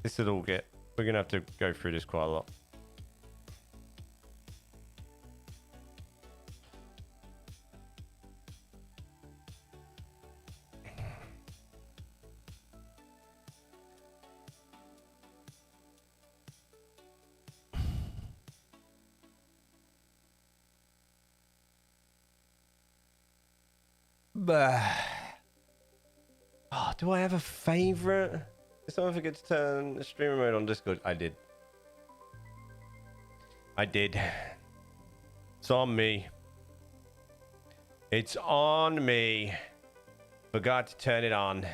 A: This will all get. We're gonna have to go through this quite a lot. Oh, do I have a favorite? Did someone forget to turn the streamer mode on Discord? I did. It's on me. It's on me. Forgot to turn it on.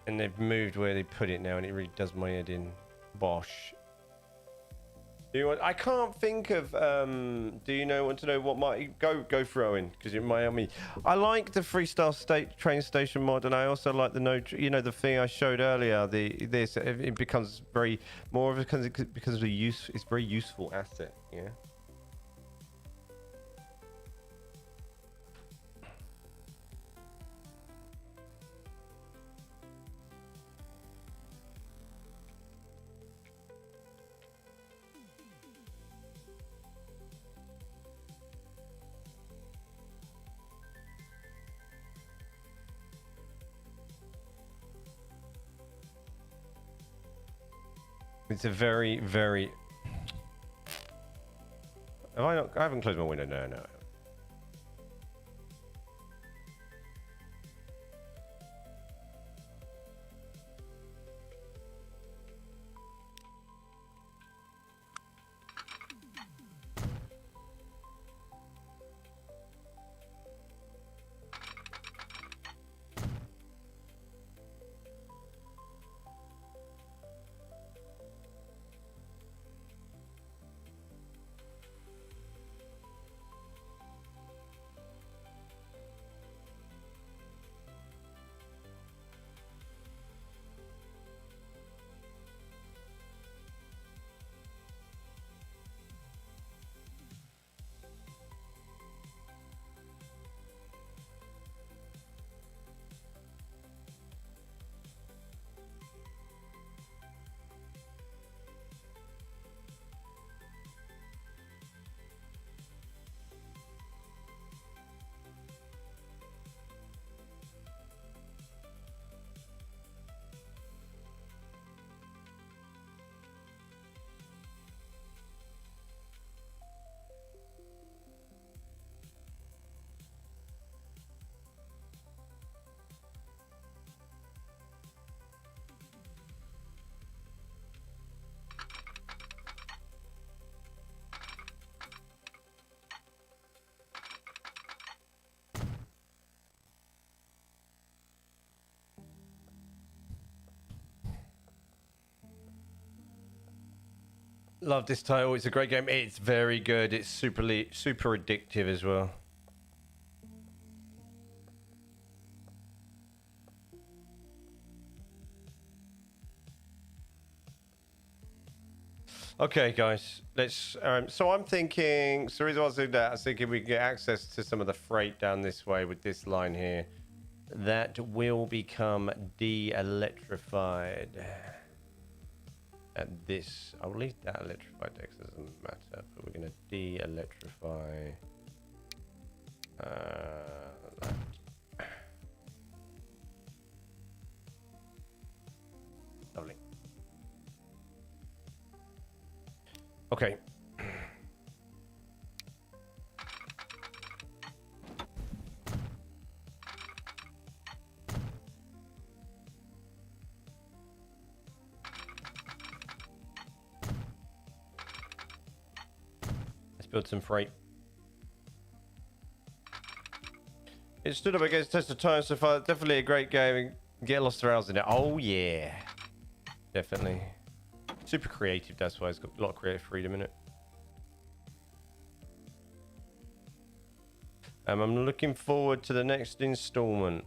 A: And they've moved where they put it now, and it really does my head in. Bosh. Do you want? I can't think of. Do you want to know what might go for Owen? Because it might help me. I like the freestyle state train station mod, and I also like the the thing I showed earlier. It becomes very more of a because of the use. It's a very useful asset. Yeah. It's a very, very. Have I not? I haven't closed my window. No. Love this title. It's a great game. It's very good. It's super addictive as well. Okay, guys. Let's. So I'm thinking. So the reason I was doing that, I was thinking we can get access to some of the freight down this way with this line here. That will become de-electrified. At this, I'll leave that electrified Dex, doesn't matter, but we're going to de-electrify that. Lovely. Okay. build some freight. It stood up against test of time so far. Definitely a great game. Get lost for hours in it. Oh yeah, definitely. Super creative. That's why it's got a lot of creative freedom in it. I'm looking forward to the next installment.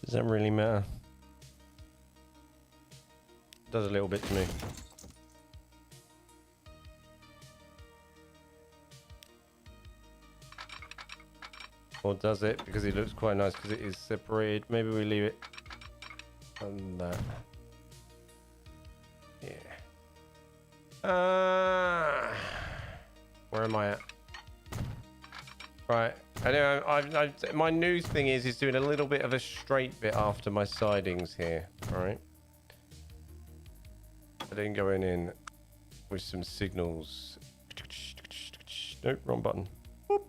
A: Does that really matter? It does a little bit to me. Or does it? Because it looks quite nice because it is separated. Maybe we leave it on that. Yeah. Where am I at? Right. Anyway, my new thing is doing a little bit of a straight bit after my sidings here. All right. I then going in with some signals. Nope, wrong button. Boop.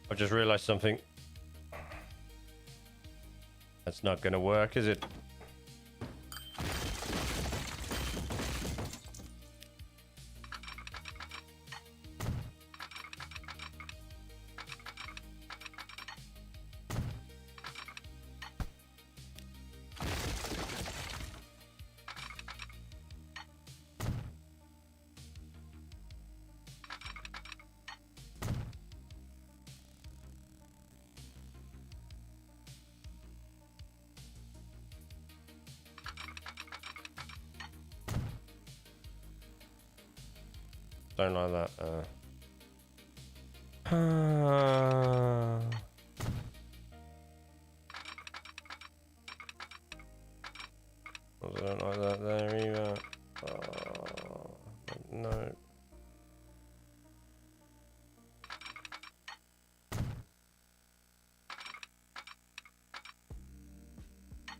A: I've just realized something. That's not going to work, is it? Don't like that. I don't like that there either. No.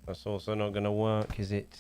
A: That's also not going to work, is it?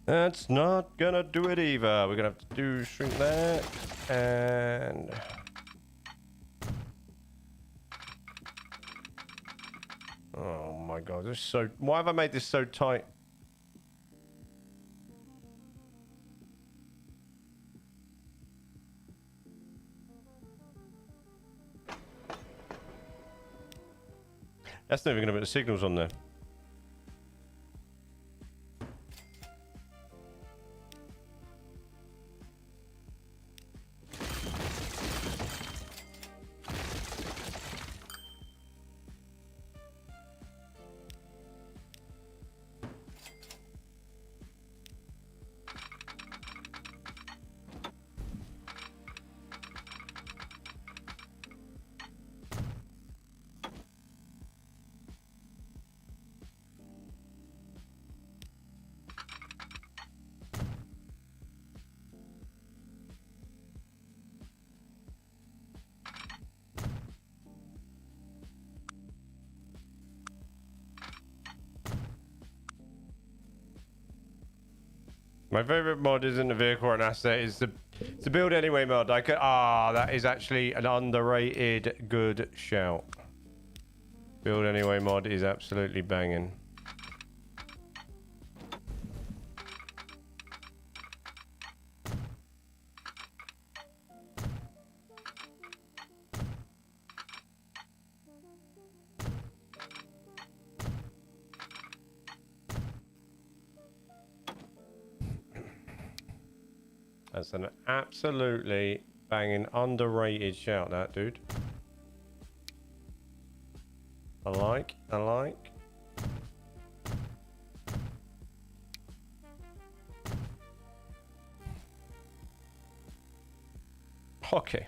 A: That's not gonna do it either. We're gonna have to do shrink that and oh my god, this is so. Why have I made this so tight? That's not even gonna put the signals on there. My favorite mod isn't the vehicle or an asset, it's the build anyway mod. I could, that is actually an underrated good shout. Build anyway mod is absolutely banging. That's an absolutely banging underrated shout, that dude. I like. Okay.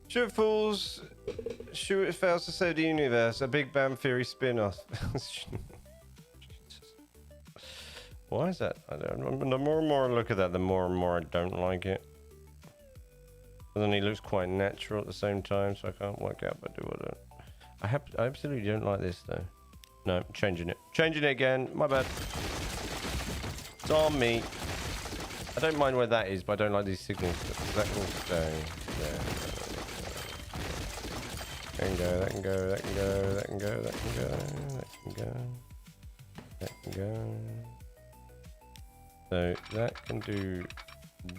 A: Shoot Fools, Shoot It Fails to Save the Universe, a Big Bang Theory spin-off. Why is that? I don't, the more and more I look at that, the more and more I don't like it. But then he looks quite natural at the same time, so I can't work out what I do or don't. I absolutely don't like this though. No, changing it. Changing it again. My bad. It's on me. I don't mind where that is, but I don't like these signals. That will stay there. That can go, that can go, that can go, that can go, that can go, that can go. That can go. So that can do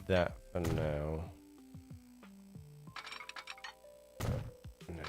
A: that for now. And then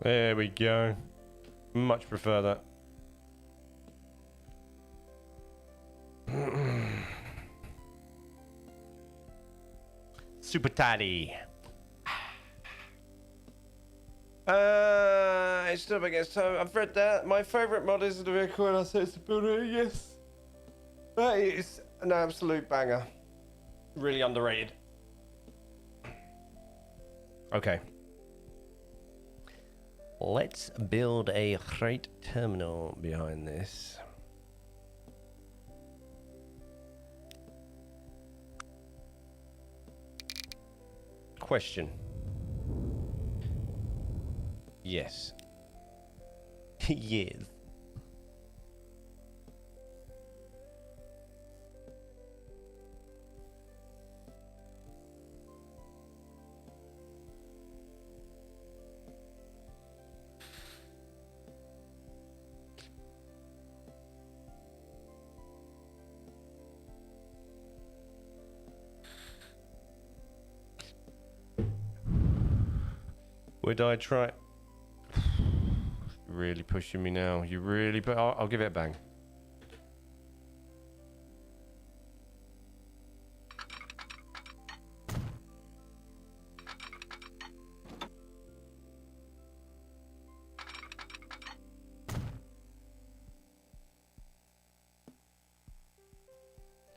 A: There we go. Much prefer that. Super tidy. It's still up against time. I've read that. My favourite mod is the vehicle, and I say it's the builder. Yes, that is an absolute banger. Really underrated. Okay. Let's build a freight terminal behind this. Question. Yes. Yes. Would I try? Really pushing me now. You really put. I'll give it a bang.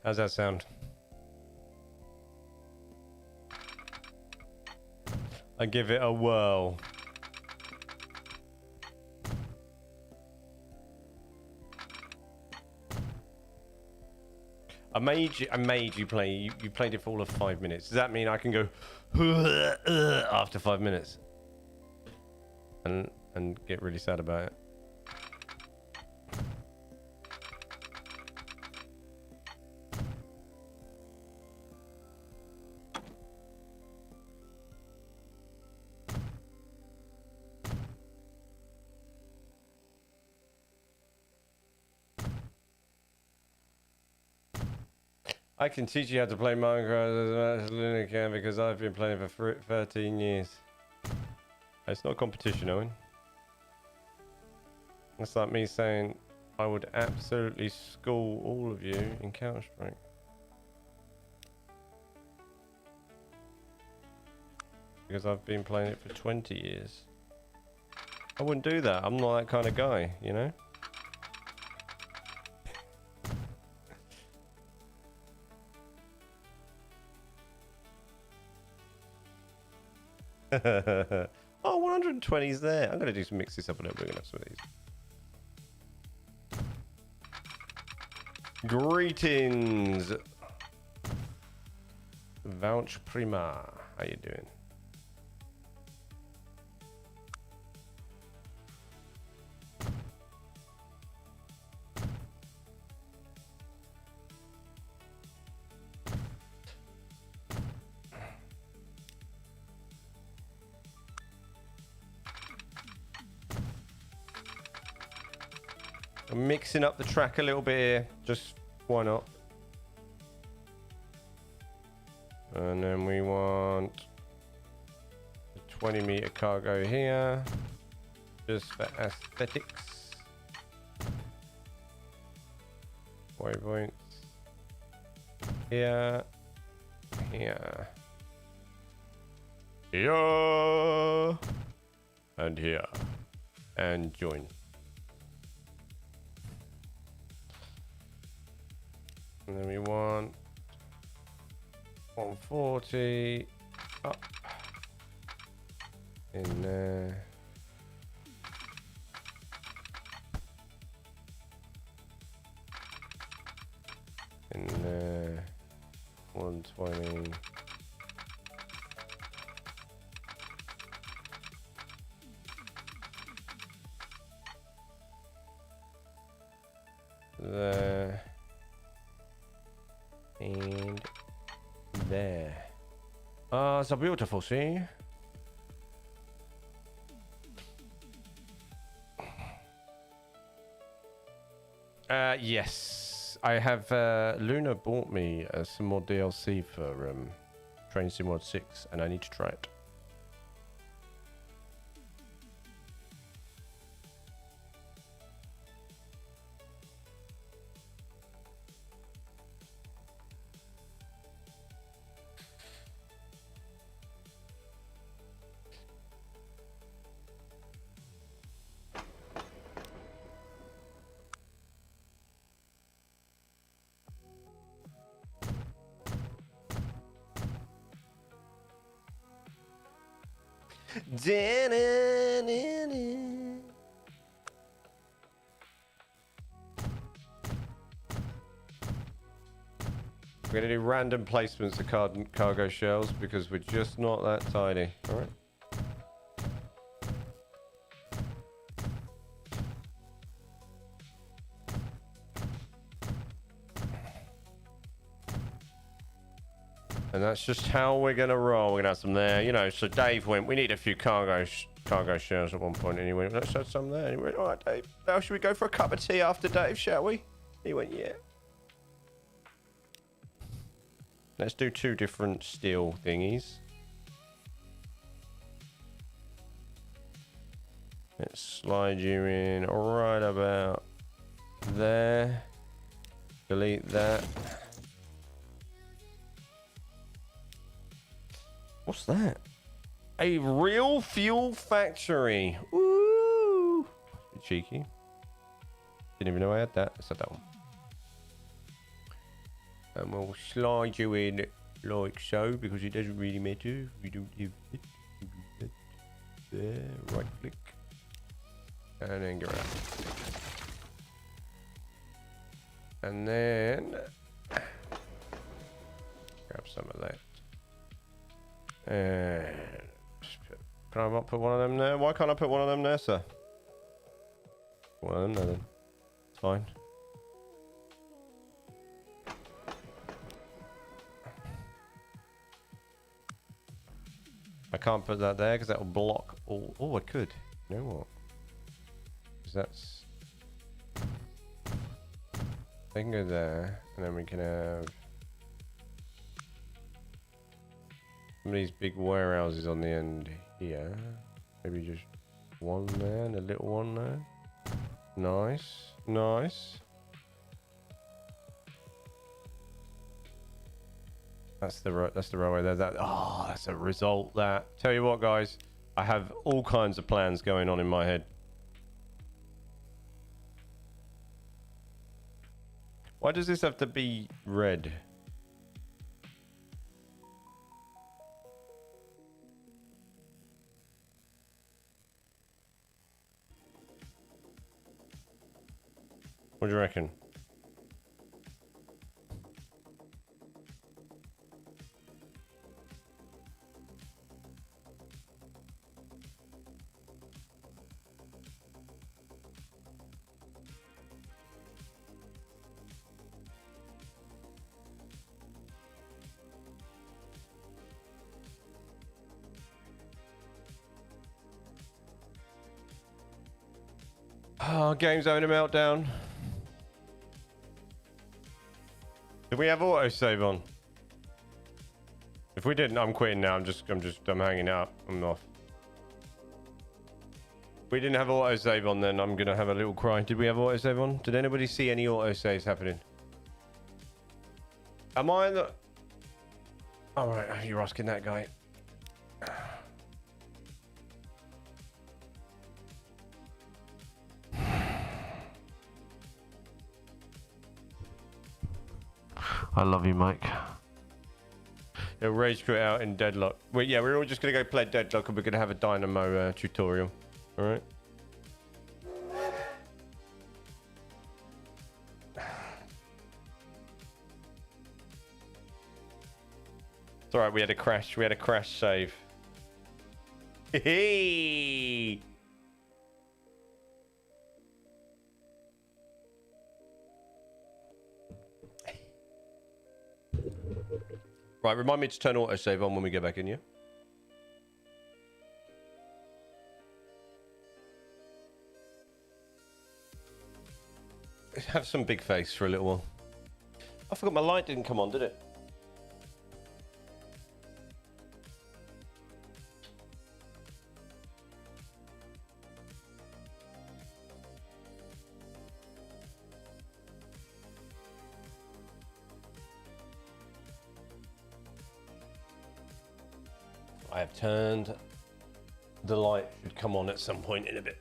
A: How's that sound? I give it a whirl. I made you play. You played it for all of 5 minutes. Does that mean I can go after 5 minutes and get really sad about it? I can teach you how to play Minecraft as much as Luna can because I've been playing for 13 years. It's not a competition, Owen. That's like me saying I would absolutely school all of you in Counter-Strike. Because I've been playing it for 20 years. I wouldn't do that. I'm not that kind of guy, you know? Oh, 120 is there. I'm going to mix this up a little bit. We're going to have some of these. Greetings. Vouch Prima. How you doing? I'm mixing up the track a little bit here. Just why not? And then we want a 20-meter cargo here, just for aesthetics. Waypoints here, here, here, and here, and join. And then we want 140 up in there. In there. 120. There. And there. Ah, so beautiful, see? Yes. I have, Luna bought me some more DLC for Train Sim Mod 6, and I need to try it. We're going to do random placements of cargo shells because we're just not that tidy. All right. And that's just how we're going to roll. We're going to have some there. You know, so Dave went, we need a few cargo shells at one point anyway. Let's have some there. Anyway, all right, Dave. Now should we go for a cup of tea after Dave, shall we? He went, yeah. Let's do 2 different steel thingies. Let's slide you in right about there. Delete that. What's that? A real fuel factory. Woo! Cheeky. Didn't even know I had that. Let's have that one. And we'll slide you in like so because it doesn't really matter. We don't have it. There, right click. And then go out. And then grab some of that. And can I not put one of them there? Why can't I put one of them there, sir? One of them there then. It's fine. I can't put that there because that will block all. Oh, I could. You know what? Because that's. They can go there, and then we can have some of these big warehouses on the end here. Maybe just one there and a little one there. Nice, nice. That's the railway there. That's a result. That tell you what, guys, I have all kinds of plans going on in my head. Why does this have to be red? What do you reckon? Oh, game's having a meltdown. Did we have autosave on? If we didn't, I'm quitting now. I'm hanging out. I'm off. If we didn't have autosave on, then I'm gonna have a little cry. Did we have autosave on? Did anybody see any autosaves happening? Am I in the... Alright, you're asking that guy. I love you, Mike. Yeah, rage quit out in Deadlock. Yeah, we're all just gonna go play Deadlock and we're gonna have a Dynamo tutorial. All right. It's all right. We had a crash. We had a crash save. Hey. Right, remind me to turn autosave on when we get back in, yeah? Have some big face for a little while. I forgot my light didn't come on, did it? I have turned the light. Should come on at some point in a bit.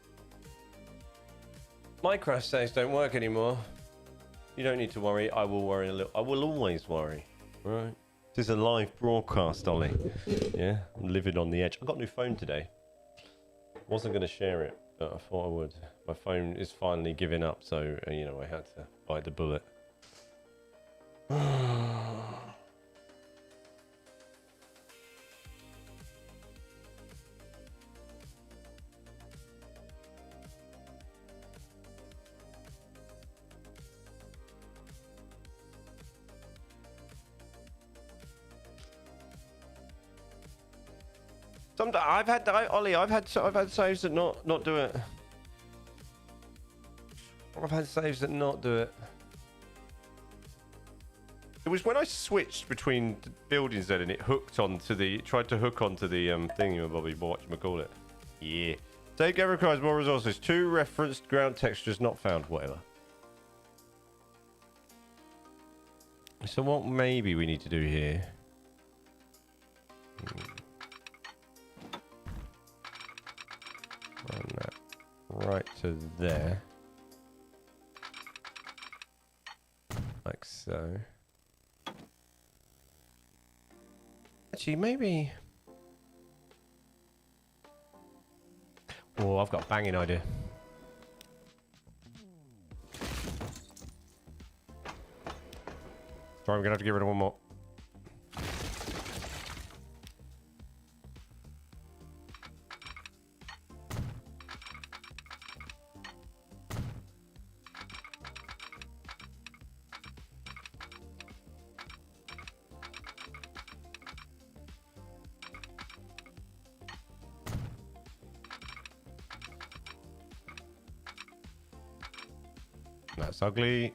A: My crash saves don't work anymore. You don't need to worry. I will worry a little. I will always worry. All right. This is a live broadcast, Ollie. Yeah, I'm living on the edge. I got a new phone today. Wasn't going to share it, but I thought I would. My phone is finally giving up, so, you know, I had to bite the bullet. Sometimes Ollie, I've had saves that not do it. I've had saves that not do it. It was when I switched between the buildings then, and it hooked onto the tried to hook onto the thingy, whatchamacallit. Yeah. Save game requires more resources. 2 referenced ground textures not found. Whatever. So what maybe we need to do here? Run that right to there. Like so. Actually, maybe... Oh, I've got a banging idea. Sorry, I'm gonna have to get rid of one more. That's ugly.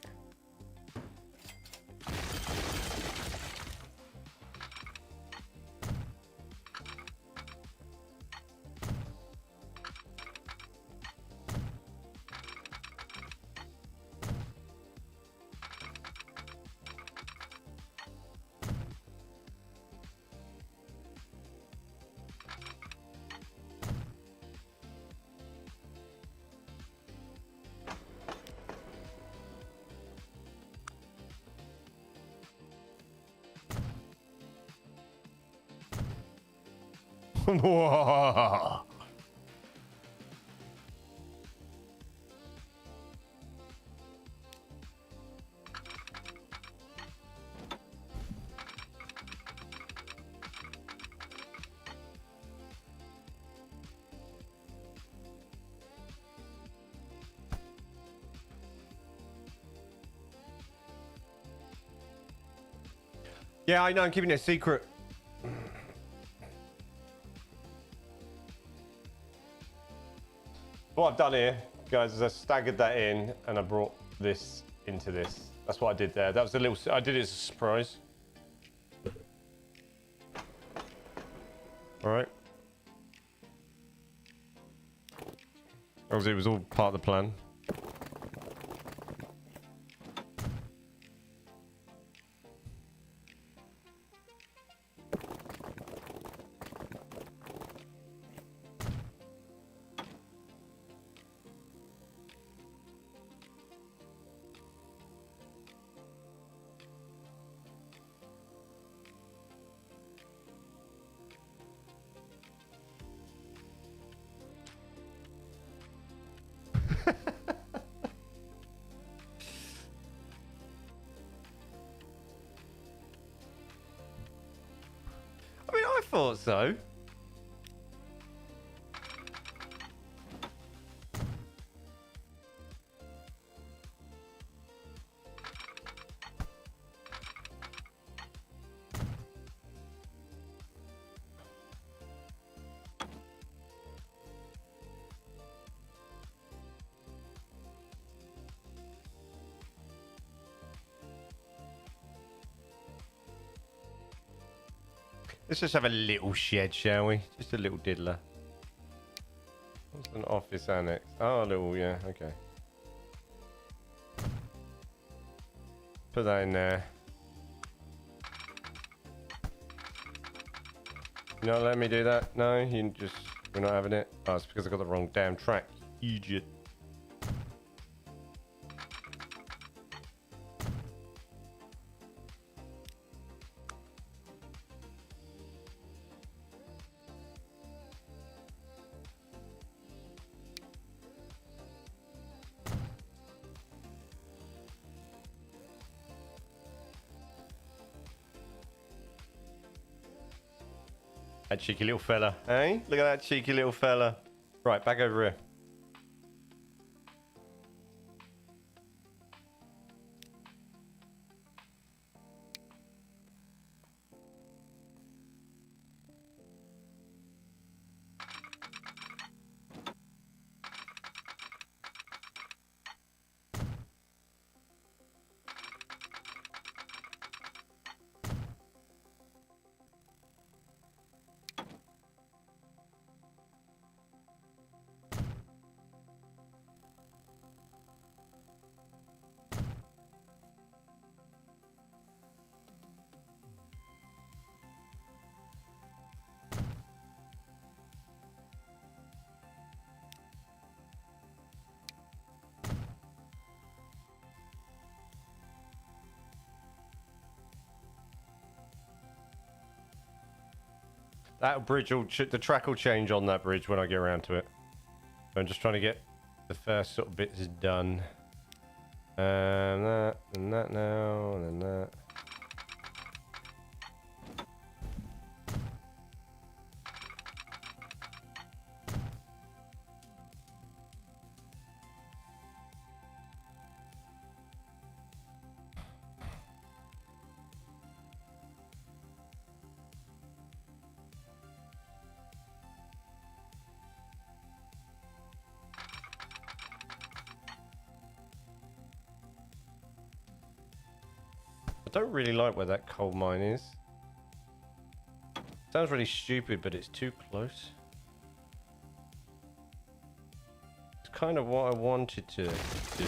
A: Whoa. Yeah, I know, I'm keeping it a secret. What I've done here, guys, is I staggered that in and I brought this into this. That's what I did there. That was a little... I did it as a surprise. Alright. Obviously, it was all part of the plan. I mean, I thought so. Let's just have a little shed, shall we? Just a little diddler. What's an office annex? Oh, a little, yeah, okay. Put that in there. You not letting me do that? No, you just... We're not having it? Oh, it's because I got the wrong damn track. Idiot. That cheeky little fella. Hey, look at that cheeky little fella. Right, back over here. That bridge will, the track will change on that bridge when I get around to it. I'm just trying to get the first sort of bits done. And that now, and then that. I don't really like where that coal mine is. Sounds really stupid, but it's too close. It's kind of what I wanted to do.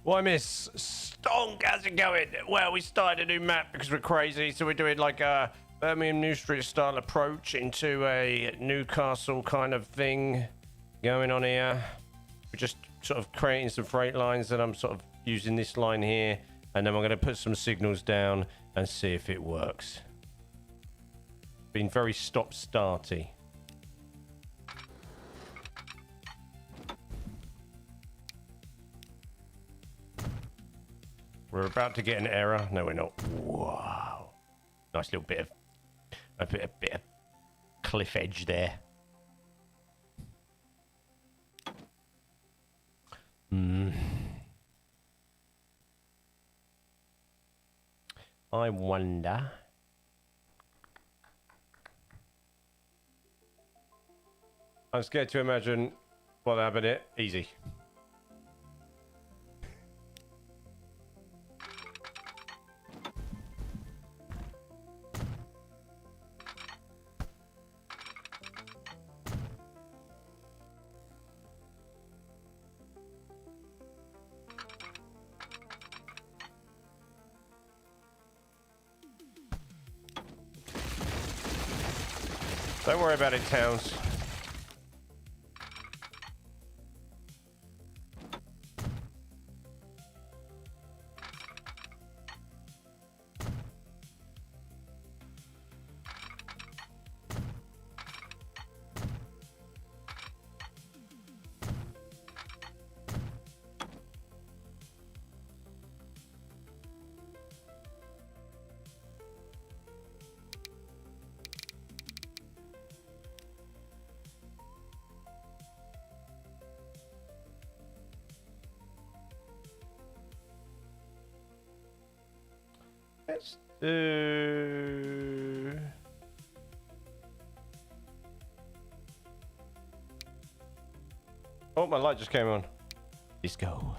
A: What I miss? Stonk, how's it going? Well, we started a new map because we're crazy, so we're doing like a Birmingham New Street style approach into a Newcastle kind of thing going on here. We're just sort of creating some freight lines, and I'm sort of using this line here, and then I'm going to put some signals down and see if it works. Been very stop-starty. We're about to get an error. No, we're not. Wow. Nice little bit of cliff edge there. I wonder. I'm scared to imagine what happened here. Easy. Don't worry about it, Towns. Let's do... Oh, my light just came on. Let's go.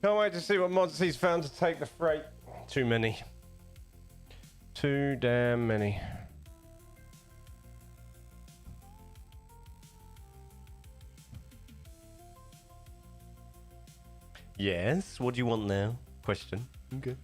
A: Can't wait to see what mods he's found to take the freight. Too many. Too damn many. Yes, what do you want now? Question. Okay.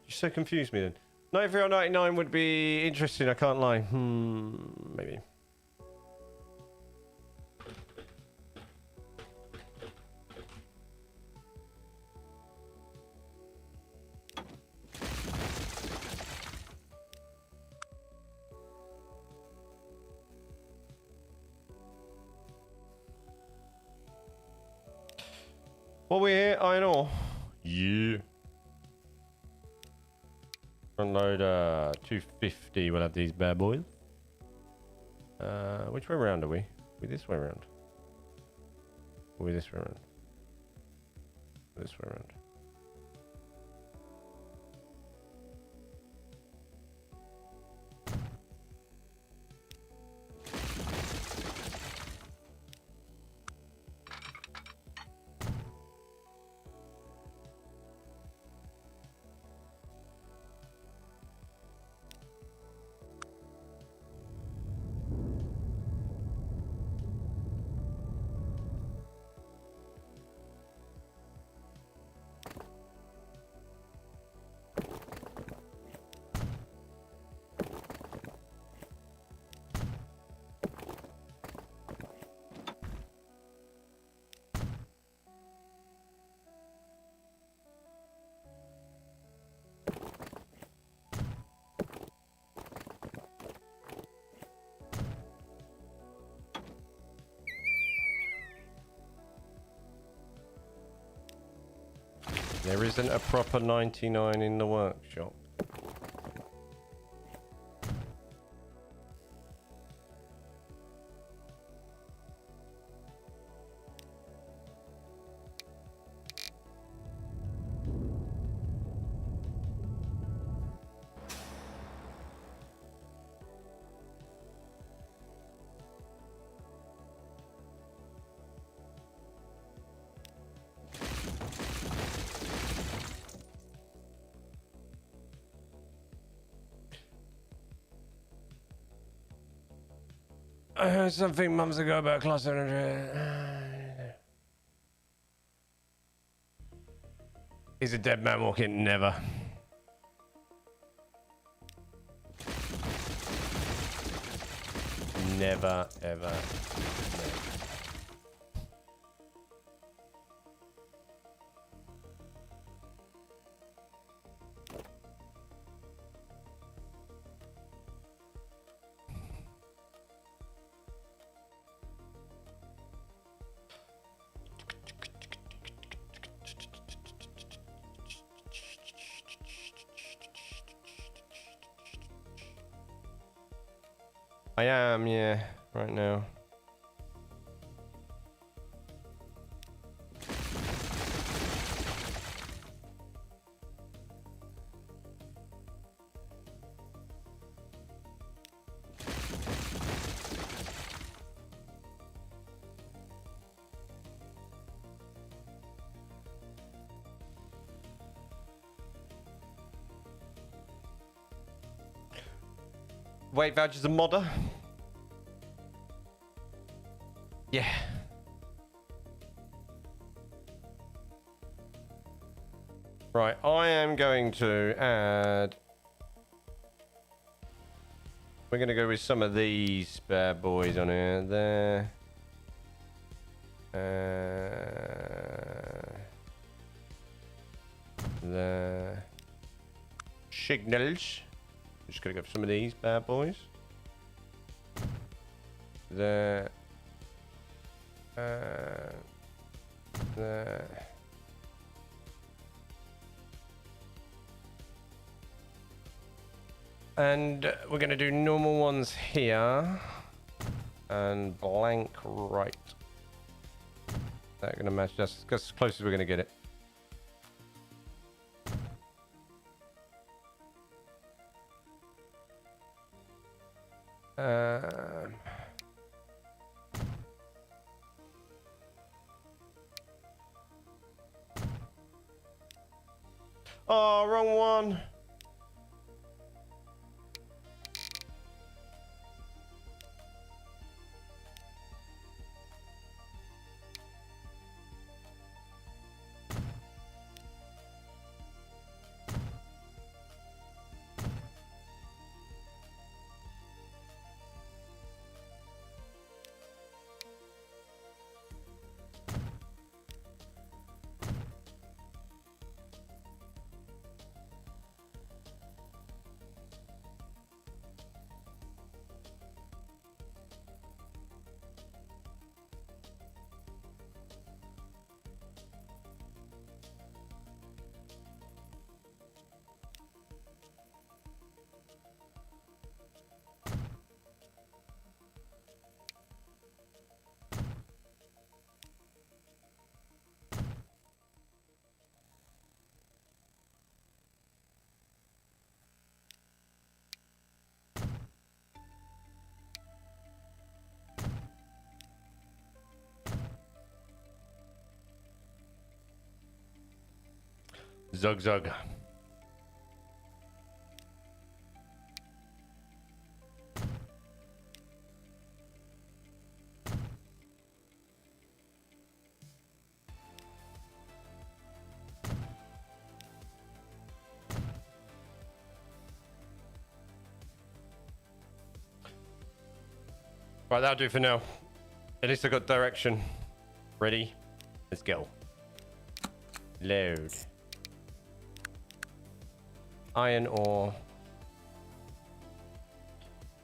A: You so confused me then. 93 or 99 would be interesting, I can't lie. Maybe. What we here? Iron ore. Yeah. Unload 250. We'll have these bad boys. Which way around are we? We this way around. Or we this way around? This way around. There isn't a proper 99 in the workshop. I heard something months ago about cluster. Is a dead man walking? Never. Never, ever. I am, yeah, right now. Wait, vouchers a modder? Yeah. Right, I am going to add... We're going to go with some of these bad boys on here. There. The signals. Just going to go for some of these bad boys. There. There. And we're going to do normal ones here. And blank right. That's going to match. That's as close as we're going to get it. Oh, wrong one. Zug zug. Right, that'll do for now. At least I got direction. Ready? Let's go. Load. Iron ore.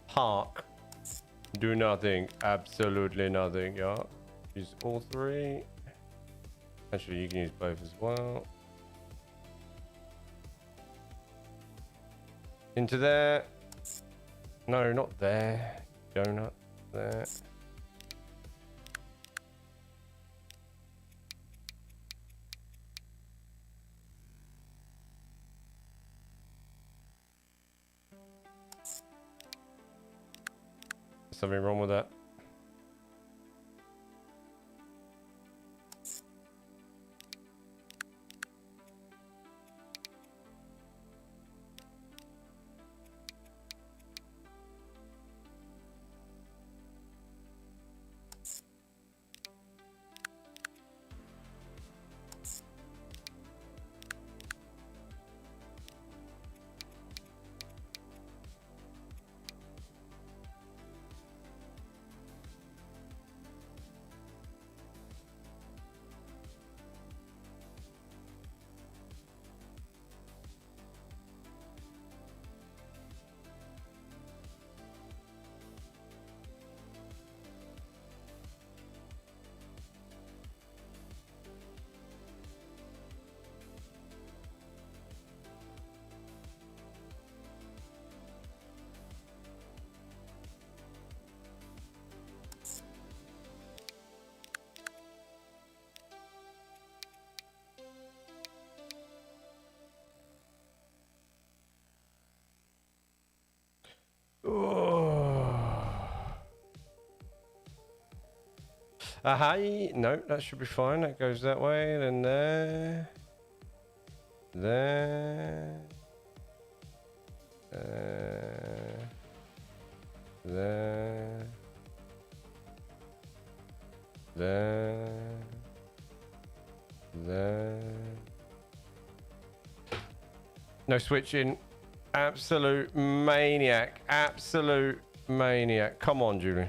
A: Park. Do nothing. Absolutely nothing, yeah. Use all three. Actually, you can use both as well. Into there. No, not there. Donut. There. Something wrong with that. Hi. No, that should be fine. That goes that way. Then there. There. There. There. There. No switching. Absolute maniac. Absolute maniac. Come on, Julian.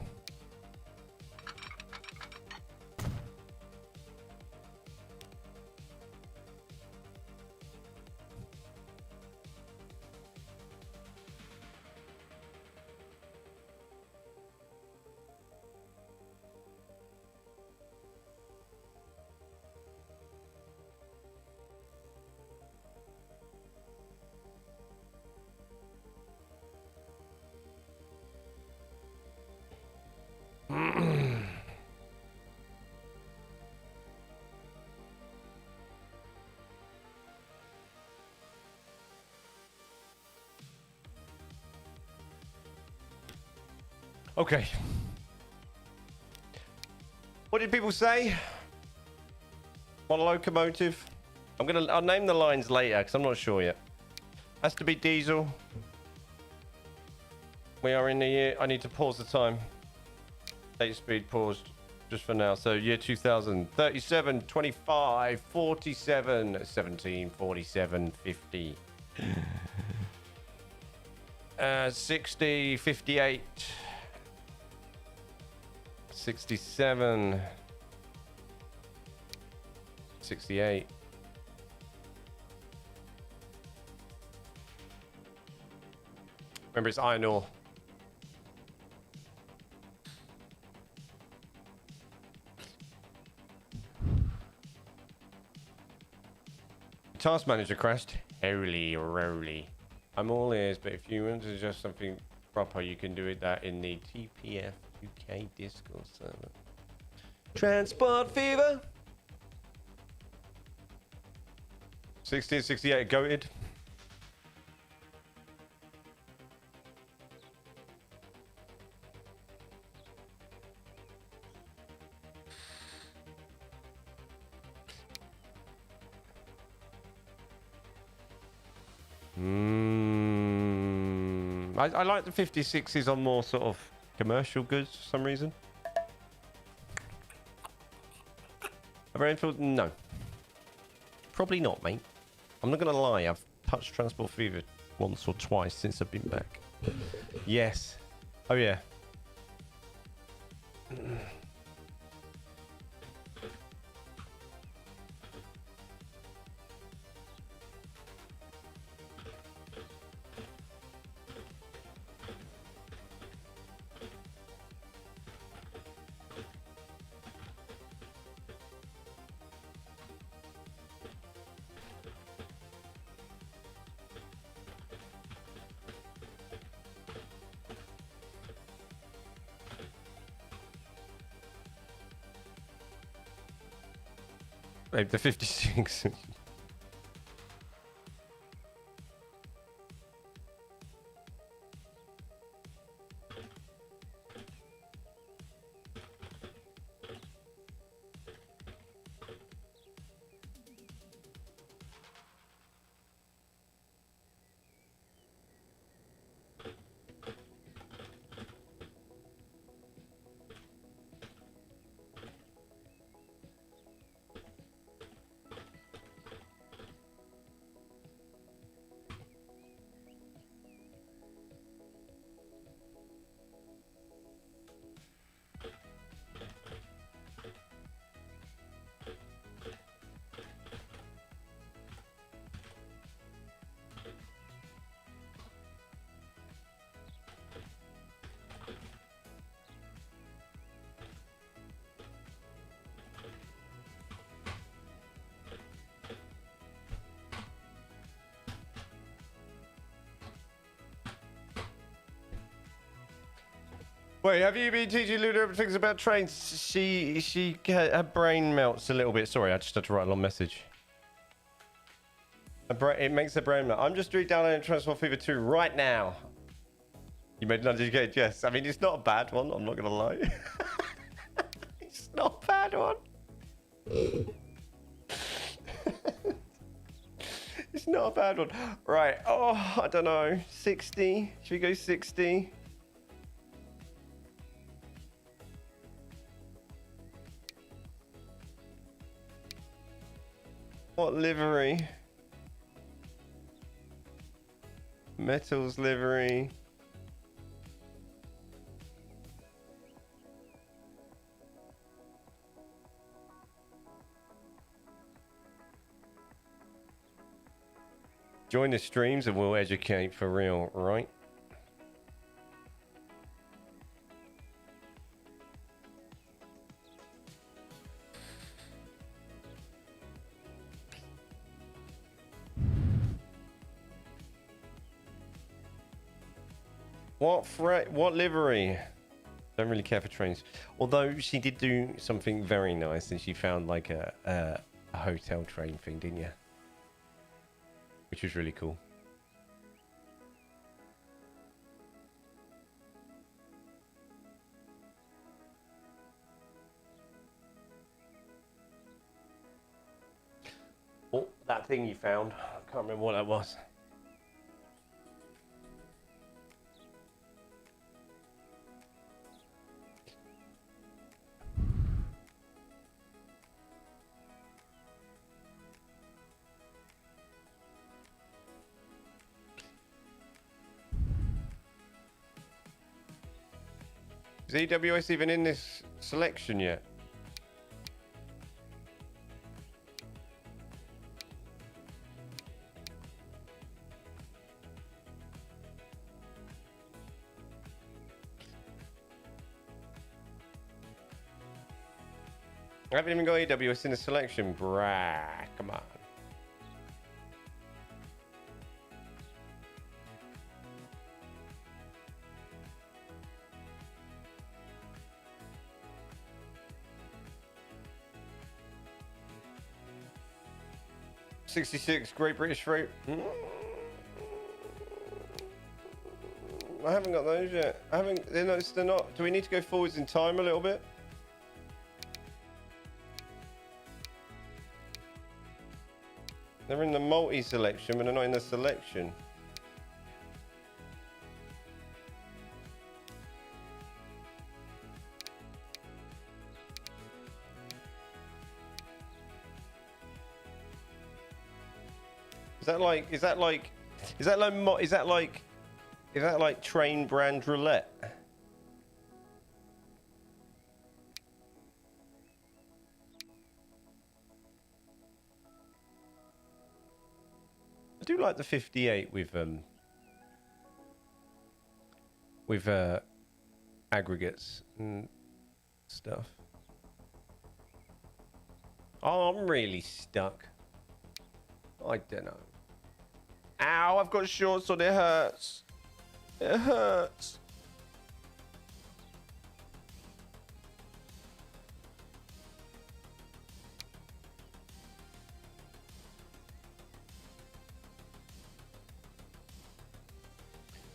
A: Okay. What did people say? On a locomotive? I'll name the lines later because I'm not sure yet. Has to be diesel. We are in the year. I need to pause the time. Date speed paused just for now. So year 2000, 37, 25, 47, 17, 47, 50. 60, 58. 67. 68. Remember, it's iron ore. Task manager crashed. Holy roly. I'm all ears, but if you want to adjust something proper, you can do it that in the TPF UK Discord server. Transport fever. 1668 goated. I like the 56s on more sort of commercial goods for some reason. A Rainfield? No. Probably not, mate. I'm not going to lie. I've touched Transport Fever once or twice since I've been back. Yes. Oh, yeah. Maybe the 56. Wait, have you been teaching Luna things about trains? Her brain melts a little bit. Sorry, I just had to write a long message. It makes her brain melt. I'm just downloading Transport Fever 2 right now. You made an uneducated yes. I mean, it's not a bad one. I'm not gonna lie. It's not a bad one. It's not a bad one. Right. Oh, I don't know. 60. Should we go 60? What livery? Metals livery. Join the streams and we'll educate for real, right? What livery? Don't really care for trains. Although she did do something very nice and she found like a hotel train thing, didn't you? Which was really cool. Oh, that thing you found. I can't remember what that was. Is EWS even in this selection yet? I haven't even got EWS in the selection. Brah, come on. '66 Great British Fruit. I haven't got those yet. I haven't. They're not. Do we need to go forwards in time a little bit? They're in the multi selection, but they're not in the selection. Is that like train brand roulette? I do like the 58 with aggregates and stuff. Oh, I'm really stuck. I don't know. Ow, I've got shorts on, it hurts. It hurts.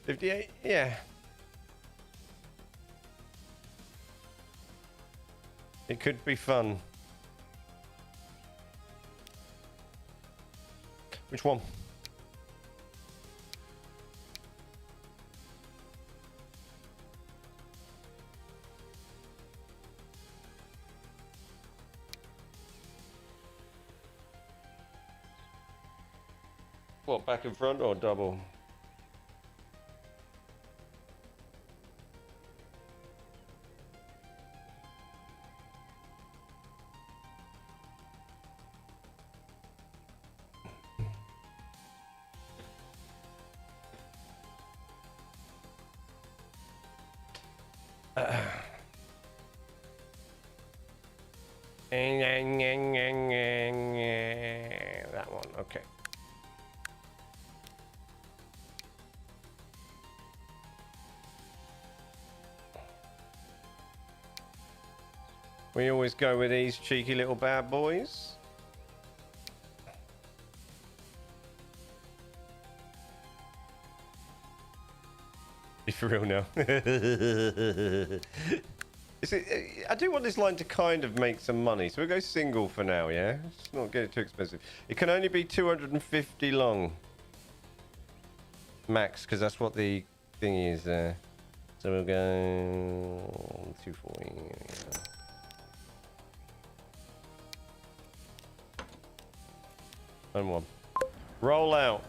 A: $58, yeah. It could be fun. Which one? What, back and front or double? That one, okay. We always go with these cheeky little bad boys. Be for real now. I do want this line to kind of make some money, so we'll go single for now, yeah? Let's not get it too expensive. It can only be 250 long. Max, because that's what the thing is there. So we'll go 240. And one. Roll out.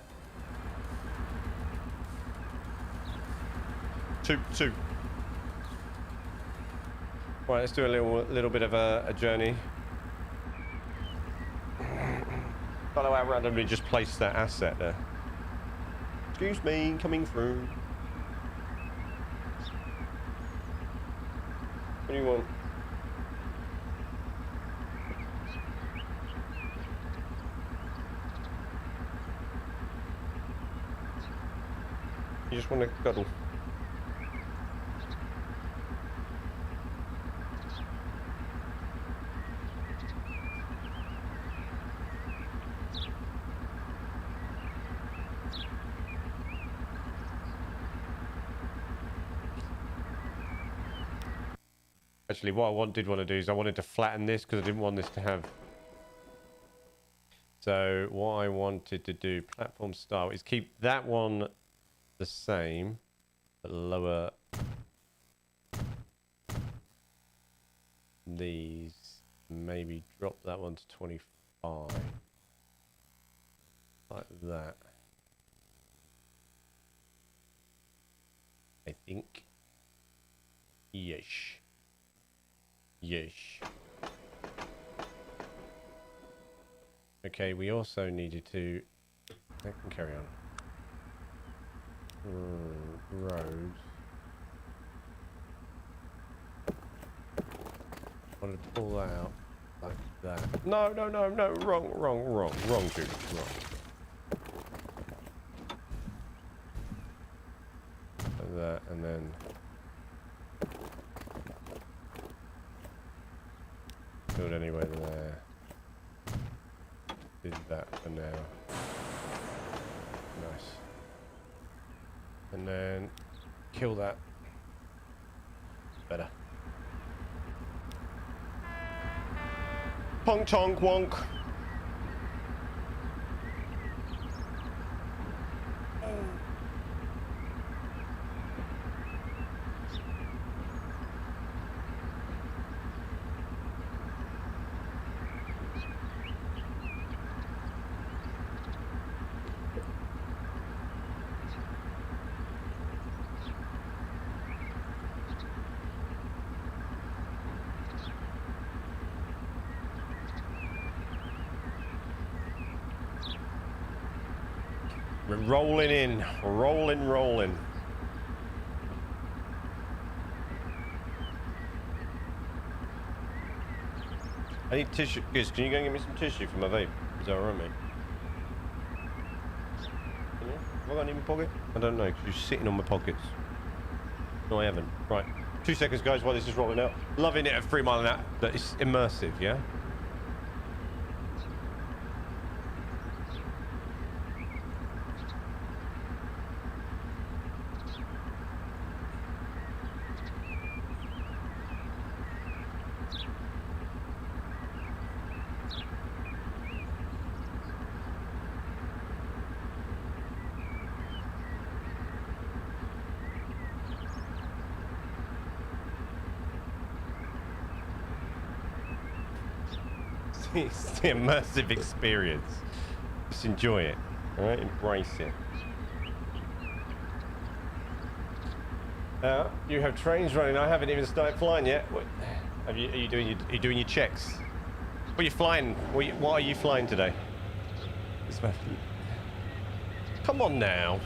A: Two. Right, let's do a little bit of a journey. Don't know how randomly just placed that asset there. Excuse me, coming through. What do you want? You just want to cuddle. Actually, what I did want to do is I wanted to flatten this because I didn't want this to have... So what I wanted to do, platform style, is keep that one the same, but lower these. Maybe drop that one to 25. Like that. I think. Yes. Yes. Okay, we also needed to... I can carry on. Roads. I want to pull that out like that. No, wrong, dude, wrong. Like that, and then... Build anyway there. Did that for now. Nice. And then kill that. Better. Pong tonk wonk. We're rolling in, rolling. I need tissue. Giz, can you go and get me some tissue for my vape? Is that alright, mate? Can you? Have I got any in my pocket? I don't know, because you're sitting on my pockets. No, I haven't. Right. 2 seconds, guys, while this is rolling out. Loving it at 3 mile an hour. But it's immersive, yeah? It's the immersive experience. Just enjoy it, all right? Embrace it. You have trains running. I haven't even started flying yet. What, are you doing your checks? What are you flying? What are you flying today? Come on now.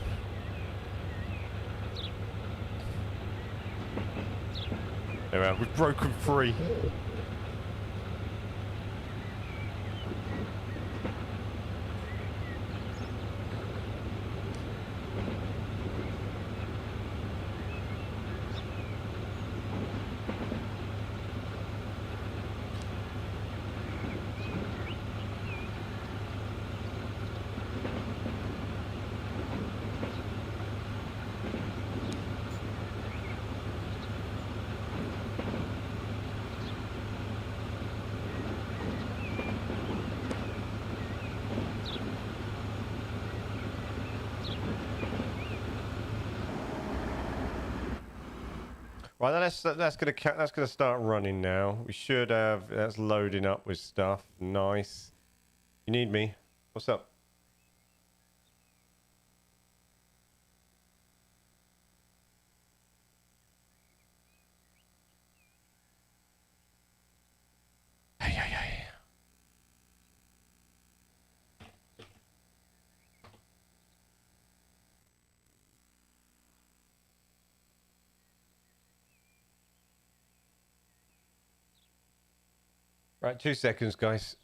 A: There we are. We've broken free. Right, that's gonna start running now. We should have that's loading up with stuff. Nice. You need me? What's up? Hey, hey, hey. Right, 2 seconds, guys.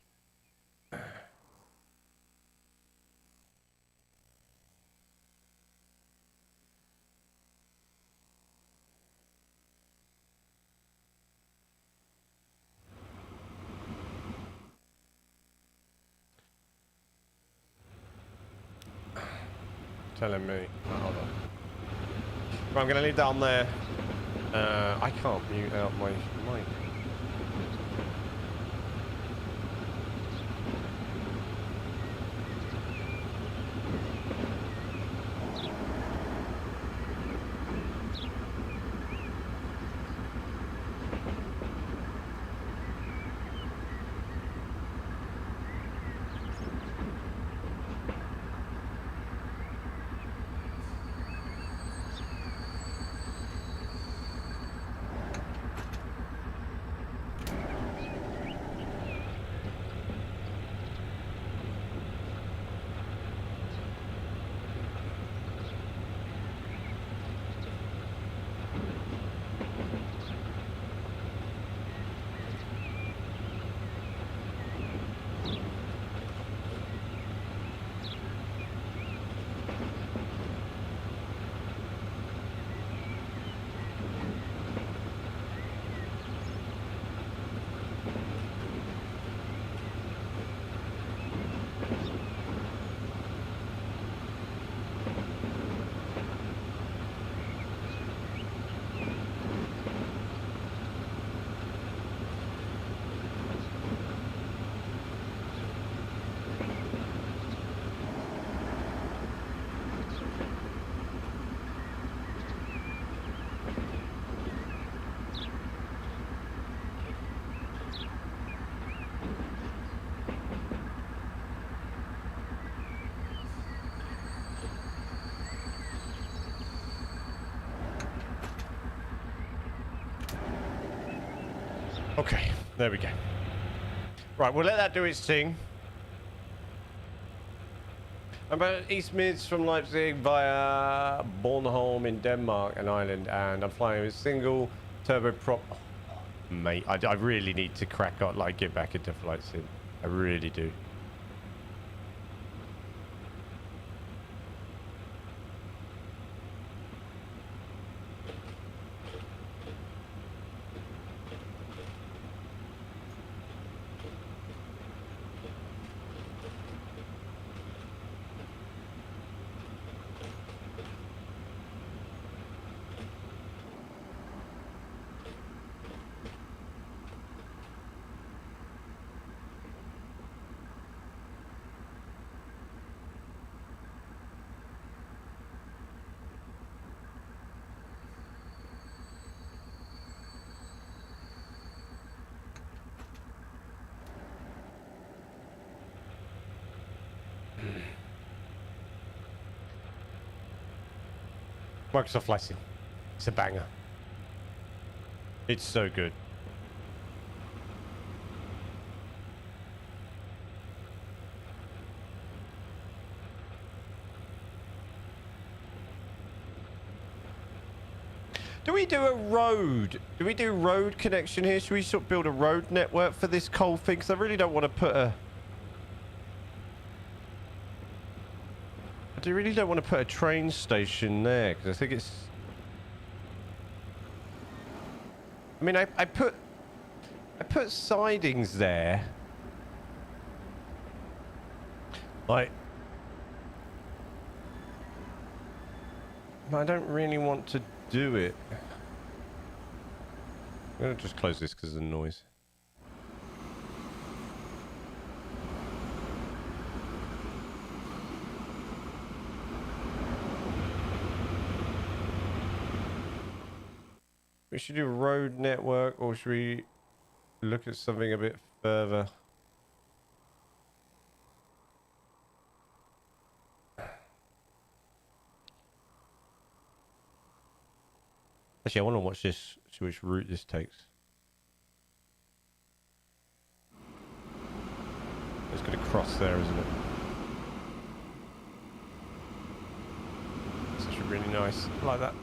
A: Telling me. Oh, hold on. Right, I'm gonna leave that on there. I can't mute out my mic. Okay, there we go. Right, we'll let that do its thing. I'm about East Mids from Leipzig via Bornholm in Denmark and Ireland, and I'm flying with single turboprop. Oh, mate, I really need to crack up, like get back into flight sim. I really do. Microsoft Flight Sim. It's a banger. It's so good. Do we do a road? Do we do road connection here? Should we sort of build a road network for this coal thing? Because I really don't want to put a... I really don't want to put a train station there, because I think it's... I mean, I put sidings there. Like... I don't really want to do it. I'm going to just close this because of the noise. We should do road network, or should we look at something a bit further? Actually, I want to watch this, see which route this takes. It's going to cross there, isn't it? It's actually really nice. I like that.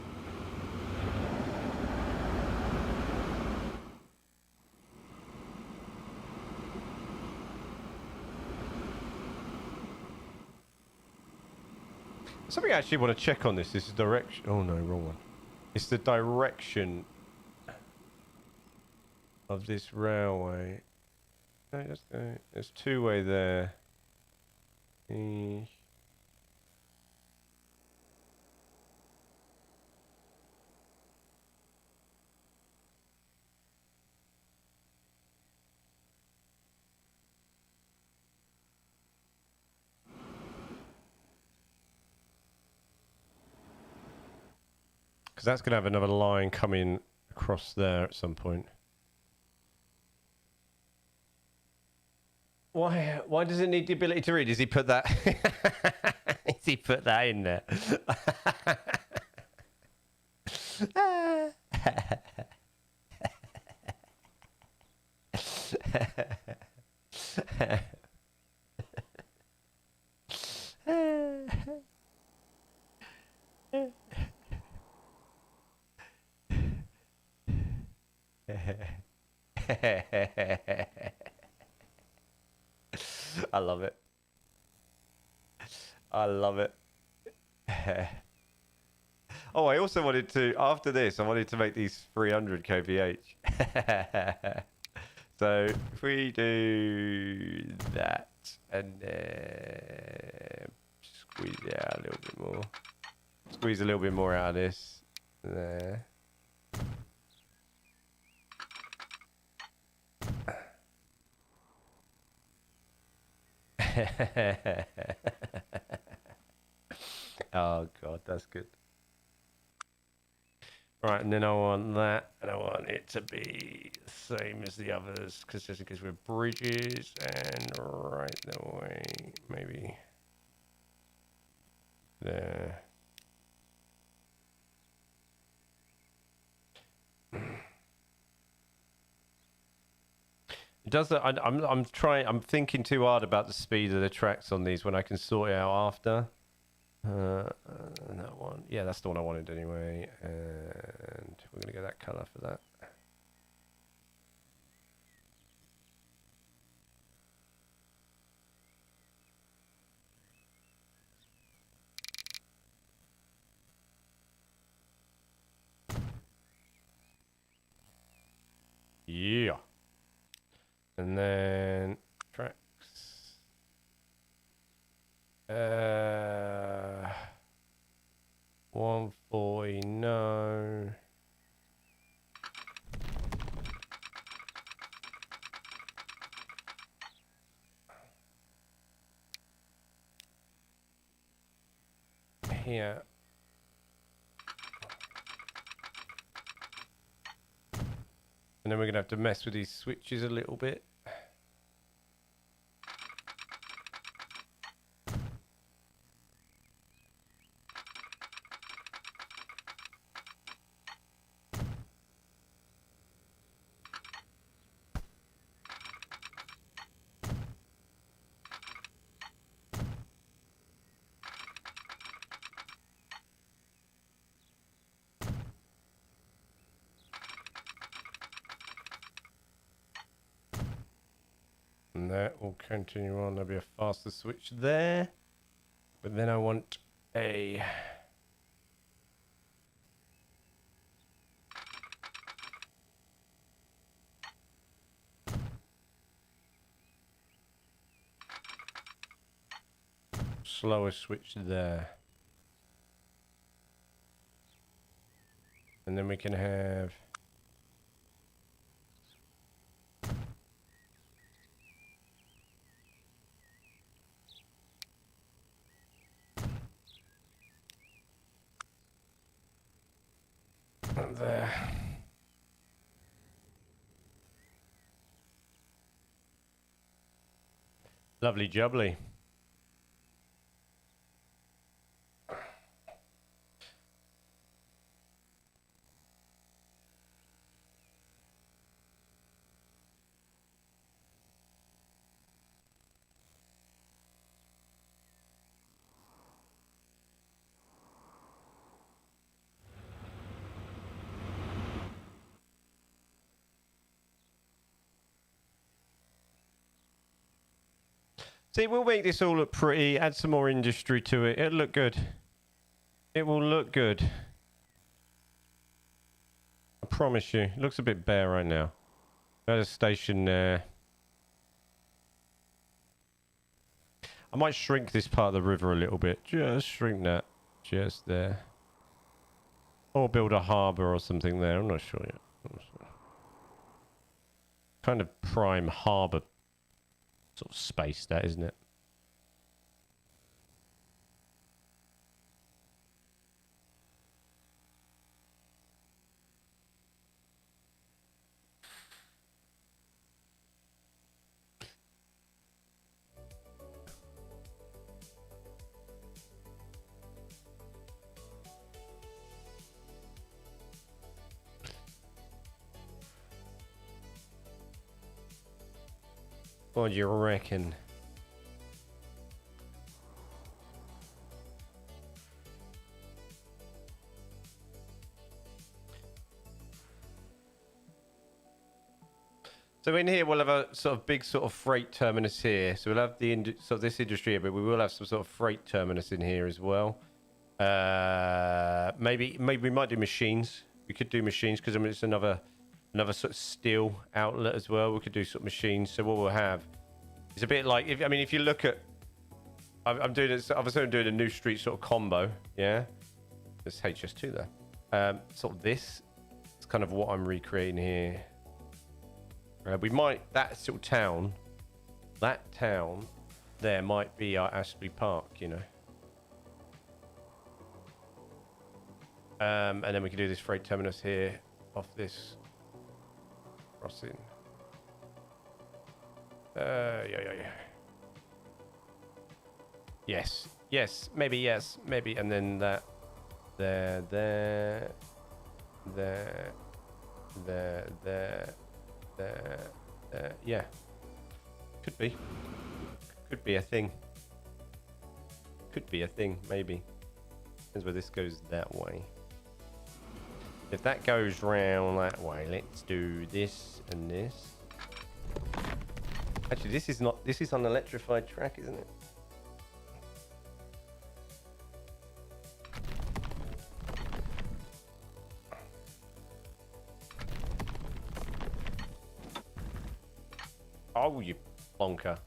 A: Something I actually want to check on this. This is direction. Oh no, wrong one. It's the direction of this railway. No, there's two-way there. Because that's going to have another line coming across there at some point. Why does it need the ability to read? Is he put that? Is he put that in there? I love it. I love it. Oh, I also wanted to, after this, I wanted to make these 300 kph. So if we do that and then squeeze it out a little bit more. Squeeze a little bit more out of this. There. Oh god, that's good. Right, and then I want that, and I want it to be the same as the others, because we're bridges, and right the way, maybe there. It does that. I'm thinking too hard about the speed of the tracks on these when I can sort it out after. That one, yeah, that's the one I wanted anyway, and we're gonna get that color for that. Yeah. And then tracks. 140, no. Here. And then we're going to have to mess with these switches a little bit. And that will continue on. There'll be a faster switch there. But then I want a... slower switch there. And then we can have... there. Lovely jubbly. See, we'll make this all look pretty, add some more industry to it. It'll look good. It will look good. I promise you. It looks a bit bare right now. There's a station there. I might shrink this part of the river a little bit. Just shrink that. Just there. Or build a harbour or something there. I'm not sure yet. Kind of prime harbour sort of space, that, isn't it? What do you reckon? So in here we'll have a sort of big sort of freight terminus here. So we'll have the sort of this industry here, but we will have some sort of freight terminus in here as well. Maybe we might do machines. We could do machines because I mean it's another sort of steel outlet as well. We could do sort of machines. So what we'll have is a bit like if you look at I'm doing this. Obviously I'm doing a new street sort of combo. Yeah, there's HS2 there. Sort of this. It's kind of what I'm recreating here. We might that sort of town there might be our Ashley Park, you know. And then we can do this freight terminus here off this crossing. Yeah. Yes, maybe, and then that there. Yeah, could be a thing. Maybe depends where this goes that way. If that goes round that way, let's do this and this. Actually, this is on an electrified track, isn't it? Oh, you plonker.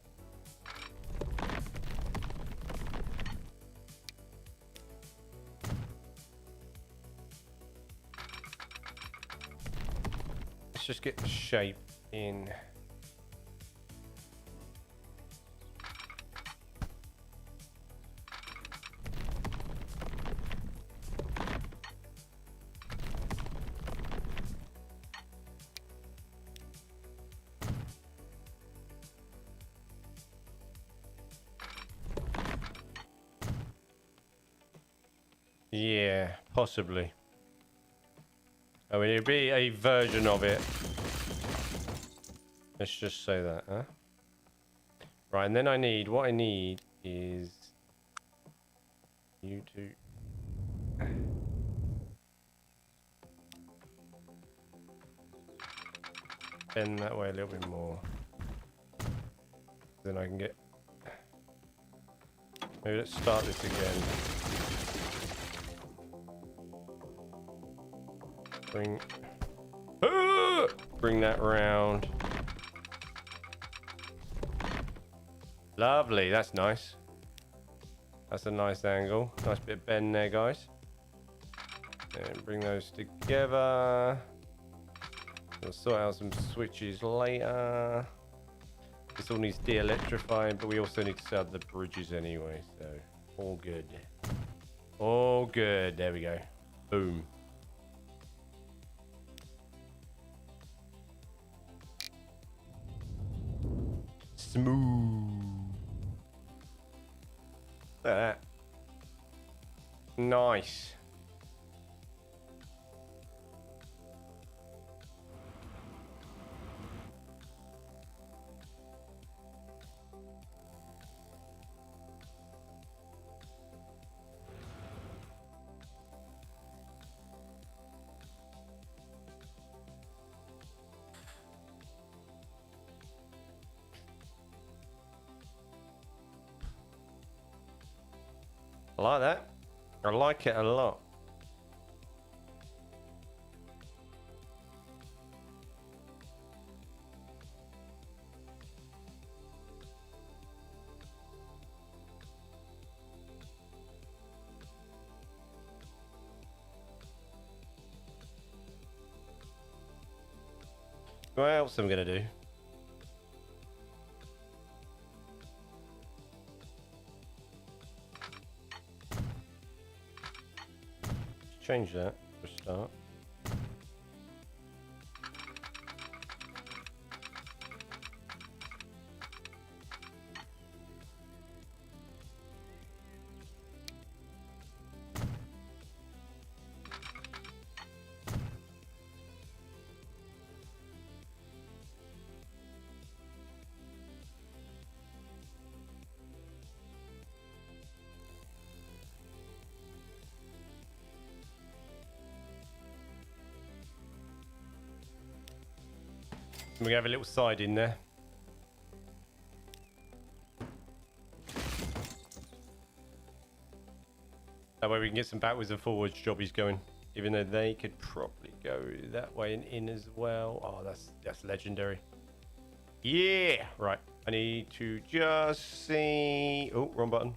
A: Let's just get the shape in. Yeah, possibly. I mean, it'd be a version of it. Let's just say that, huh? Right, and then what I need is you to bend that way a little bit more. Then I can get. Maybe let's start this again. Bring that round. Lovely, that's nice. That's a nice angle. Nice bit of bend there, guys. And bring those together. We'll sort out some switches later. This all needs de-electrifying, but we also need to set up the bridges anyway, so all good. All good. There we go. Boom. Smooth. Look at that. Nice. I like that. I like it a lot. What else am I going to do? Change that for a start. We have a little side in there. That way we can get some backwards and forwards jobbies going. Even though they could probably go that way and in as well. Oh, that's legendary. Yeah! Right. I need to just see... Oh, wrong button.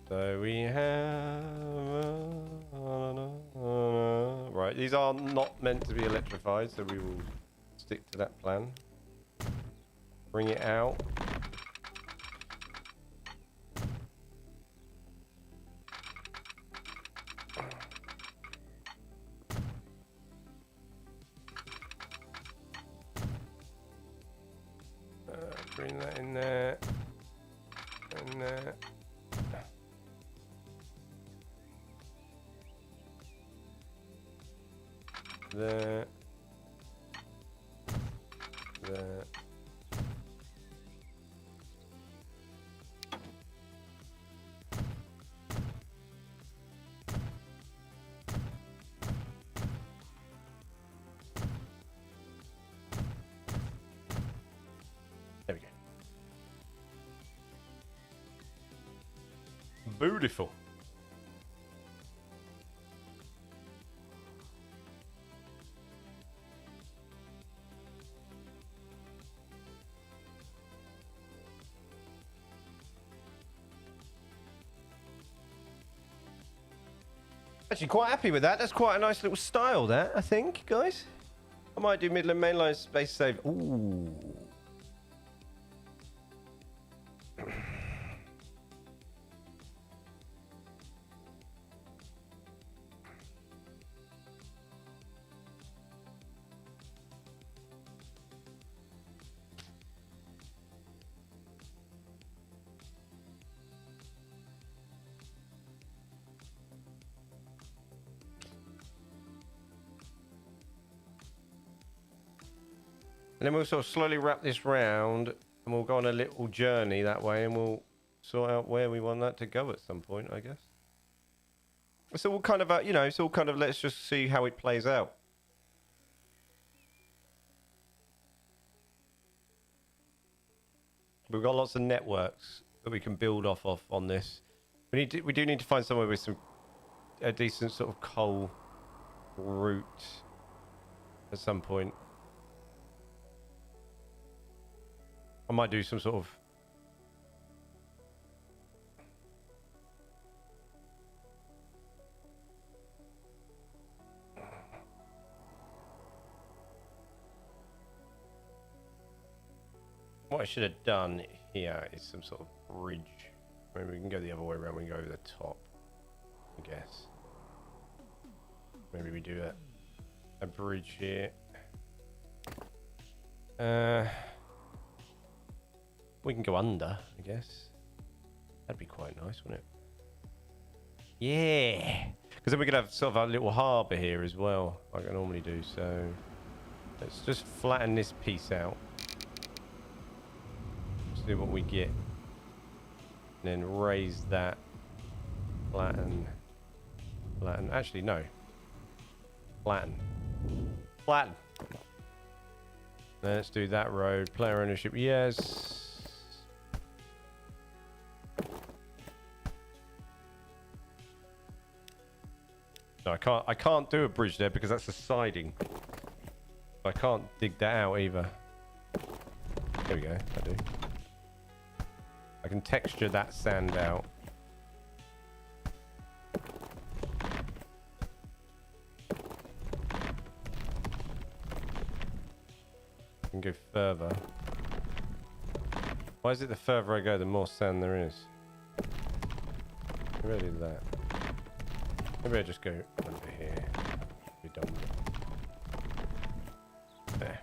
A: So we have... Right, these are not meant to be electrified, so we will stick to that plan. Bring it out. Bring that in there. And there. There. There. There we go. Beautiful. Actually, quite happy with that. That's quite a nice little style, that, I think, guys. I might do Midland mainline space save. Ooh. And then we'll sort of slowly wrap this round and we'll go on a little journey that way and we'll sort out where we want that to go at some point, I guess. So we'll kind of, you know, it's all kind of, let's just see how it plays out. We've got lots of networks that we can build off of on this. We do need to find somewhere with a decent sort of coal route at some point. I might do some sort of... What I should have done here is some sort of bridge. Maybe we can go the other way around. We can go over the top, I guess. Maybe we do a bridge here. We can go under, I guess. That'd be quite nice, wouldn't it? Yeah! Because then we could have sort of a little harbour here as well, like I normally do. So let's just flatten this piece out. See what we get. And then raise that. Flatten. Flatten. Actually, no. Flatten. Flatten. Let's do that road. Player ownership, yes. No, I can't do a bridge there because that's a siding. I can't dig that out either. There we go, I do. I can texture that sand out. I can go further. Why is it the further I go, the more sand there is? Maybe I do that. Maybe I just go under here. Be done with it. There.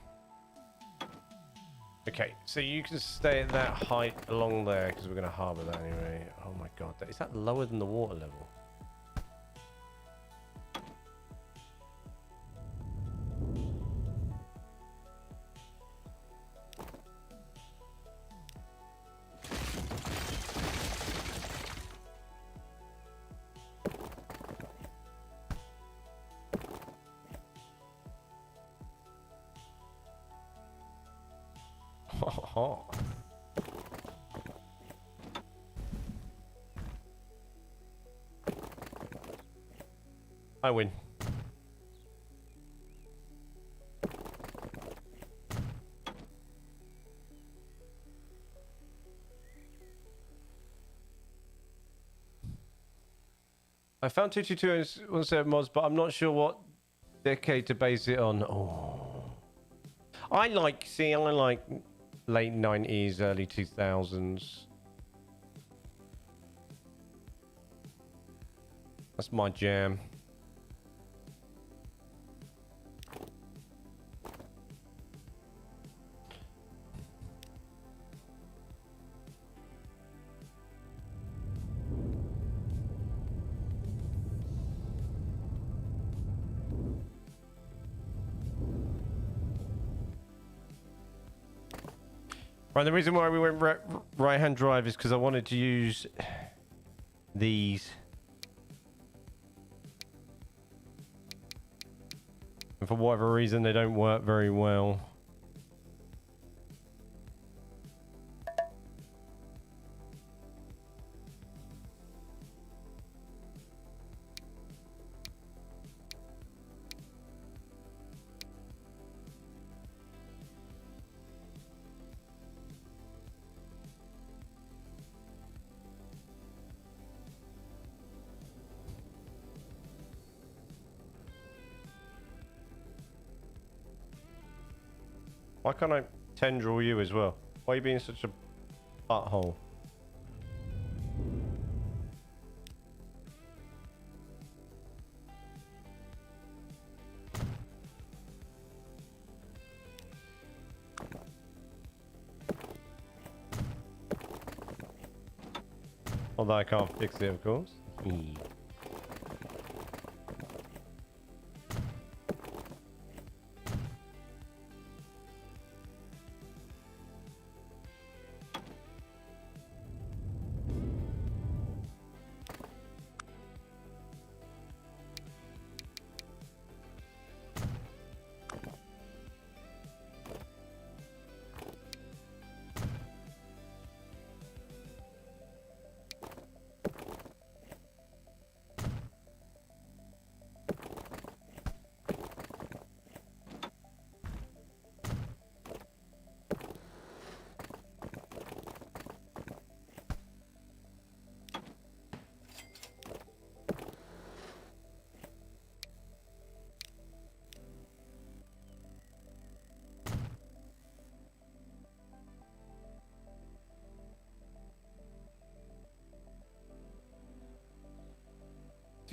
A: Okay, so you can stay at that height along there because we're going to harbour that anyway. Oh my god, is that lower than the water level? I win. I found 222 and 17 mods, but I'm not sure what decade to base it on. Oh, I like late 90s, early 2000s. That's my jam. Right, the reason why we went right-hand drive is because I wanted to use these. And for whatever reason, they don't work very well. Why can't I tendril you as well? Why are you being such a butthole? Although I can't fix it, of course.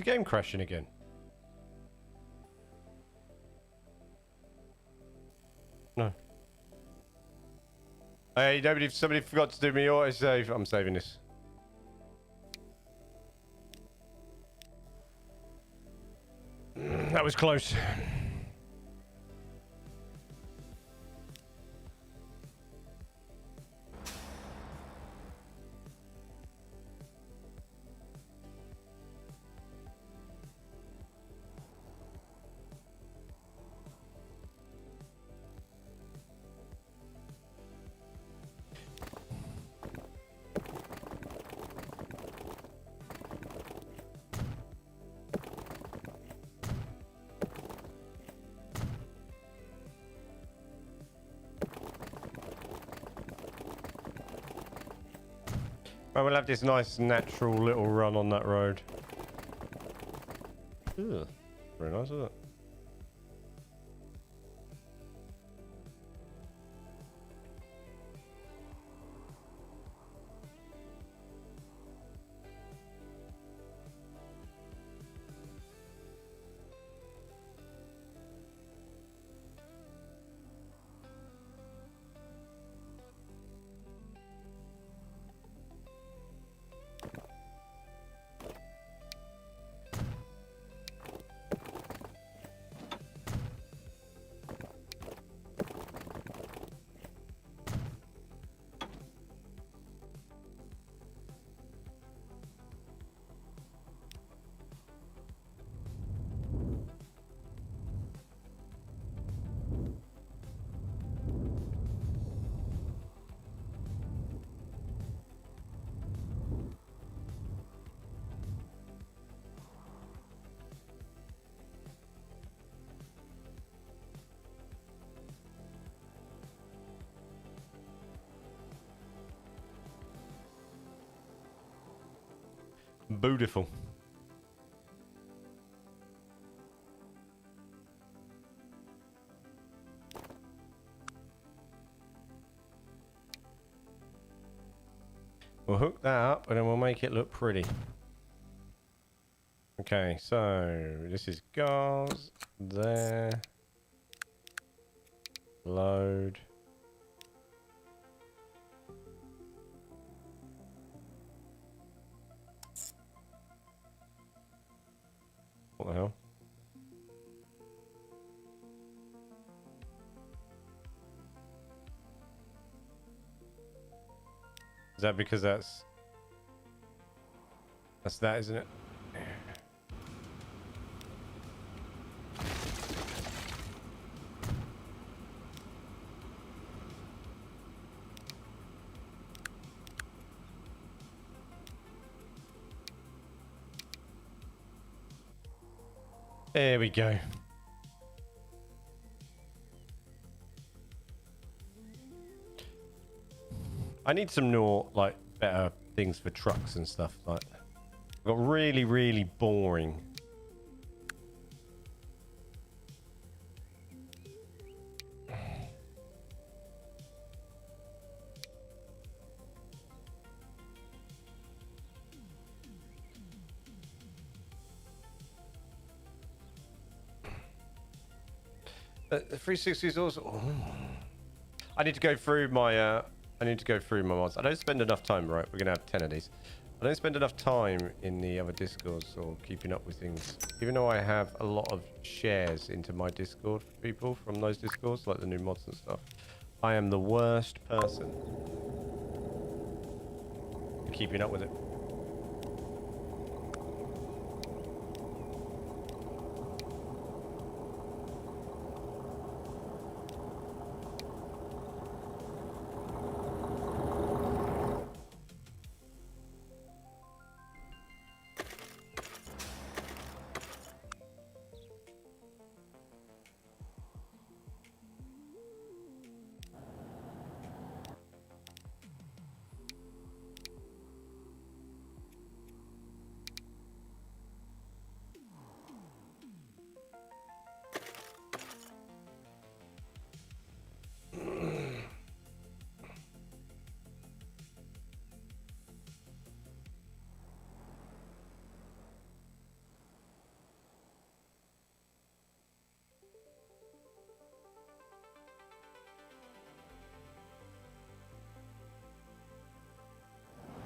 A: game crashing again? No. Hey, somebody forgot to do me autosave. I'm saving this. That was close. Right, we'll have this nice natural little run on that road. Ugh, very nice, isn't it? Beautiful. We'll hook that up and then we'll make it look pretty. Okay, so this is gas, there, load. What the hell? Is that because that's that, isn't it? There we go. I need some more, like, better things for trucks and stuff. Like, I got really, really boring. The 360 is also. Oh. I need to go through my. I need to go through my mods. I don't spend enough time. Right, we're gonna have 10 of these. I don't spend enough time in the other discords or keeping up with things. Even though I have a lot of shares into my Discord for people from those discords, like the new mods and stuff. I am the worst person keeping up with it.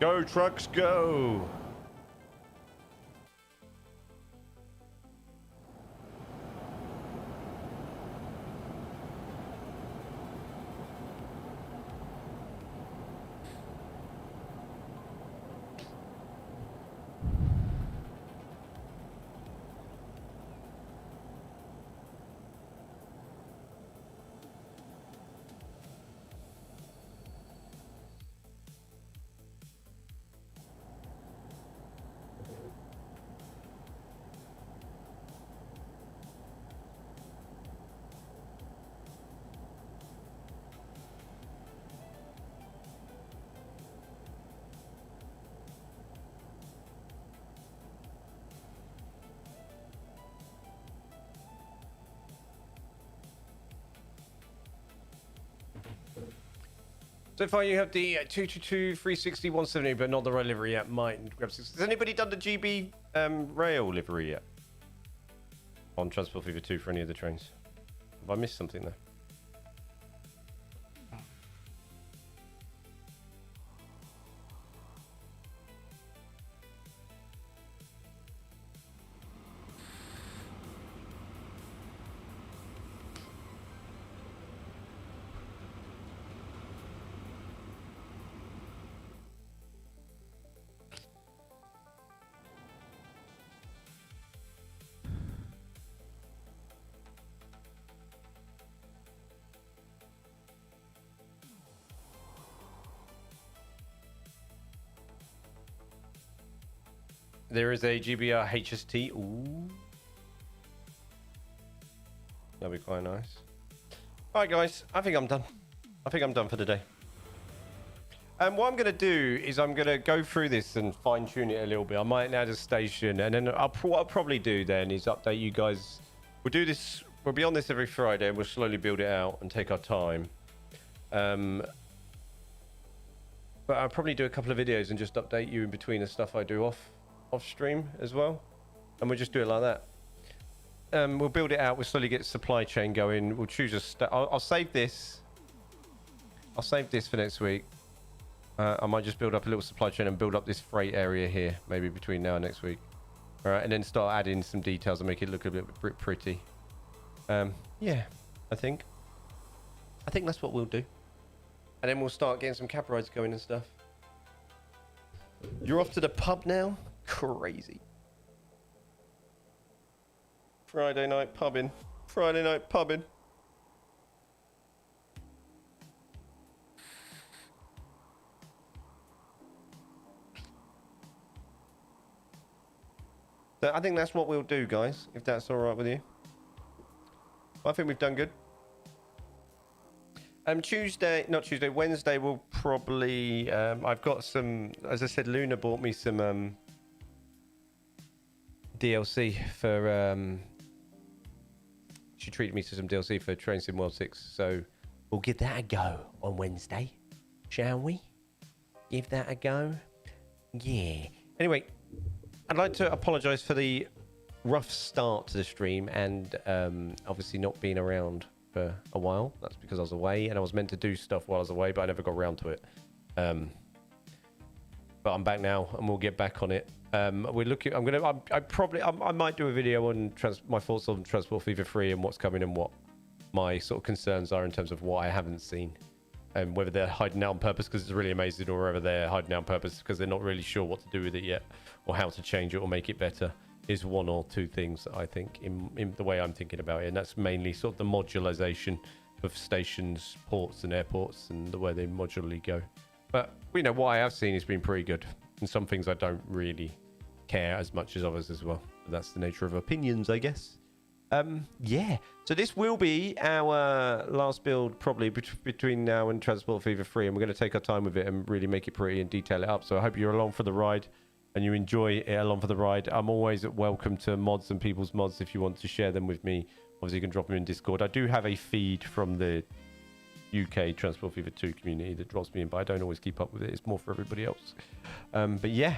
A: Go, trucks, go. So far, you have the 222, 360, 170, but not the right livery yet. Might grab 6. Has anybody done the GB rail livery yet? On Transport Fever 2 for any of the trains? Have I missed something there? There is a GBR HST. Ooh. That'd be quite nice. All right, guys. I think I'm done. I think I'm done for the day. And what I'm going to do is I'm going to go through this and fine-tune it a little bit. I might add a station. And then what I'll probably do then is update you guys. We'll do this. We'll be on this every Friday. And we'll slowly build it out and take our time. But I'll probably do a couple of videos and just update you in between the stuff I do off stream as well, and we'll just do it like that. We'll build it out. We'll slowly get supply chain going. We'll choose a I'll save this. I'll save this for next week. I might just build up a little supply chain and build up this freight area here, maybe between now and next week. All right, and then start adding some details and make it look a bit pretty. Yeah, I think that's what we'll do, and then we'll start getting some cab rides going and stuff. You're off to the pub now? Crazy. Friday night pubbing. Friday night pubbing. So I think that's what we'll do, guys, if that's all right with you. I think we've done good. Wednesday we'll probably, I've got some, as I said, Luna bought me some DLC for, she treated me to some DLC for Train Sim World 6, so we'll give that a go on Wednesday, shall we? Give that a go? Yeah. Anyway, I'd like to apologise for the rough start to the stream and obviously not being around for a while. That's because I was away and I was meant to do stuff while I was away, but I never got around to it. But I'm back now and we'll get back on it. We're looking, I might do a video on my thoughts on Transport Fever 3 and what's coming and what my sort of concerns are in terms of what I haven't seen, and whether they're hiding out on purpose because it's really amazing, or whether they're hiding out on purpose because they're not really sure what to do with it yet, or how to change it or make it better. Is one or two things I think in the way I'm thinking about it, and that's mainly sort of the modularization of stations, ports and airports and the way they modularly go. But you know, what I have seen has been pretty good, and some things I don't really care as much as others as well. But that's the nature of opinions, I guess. Yeah, so this will be our last build probably between now and Transport Fever 3, and we're going to take our time with it and really make it pretty and detail it up. So I hope you're along for the ride and you enjoy it along for the ride. I'm always welcome to mods and people's mods if you want to share them with me. Obviously you can drop them in Discord. I do have a feed from the UK Transport Fever 2 community that drops me in, but I don't always keep up with it. It's more for everybody else. But yeah,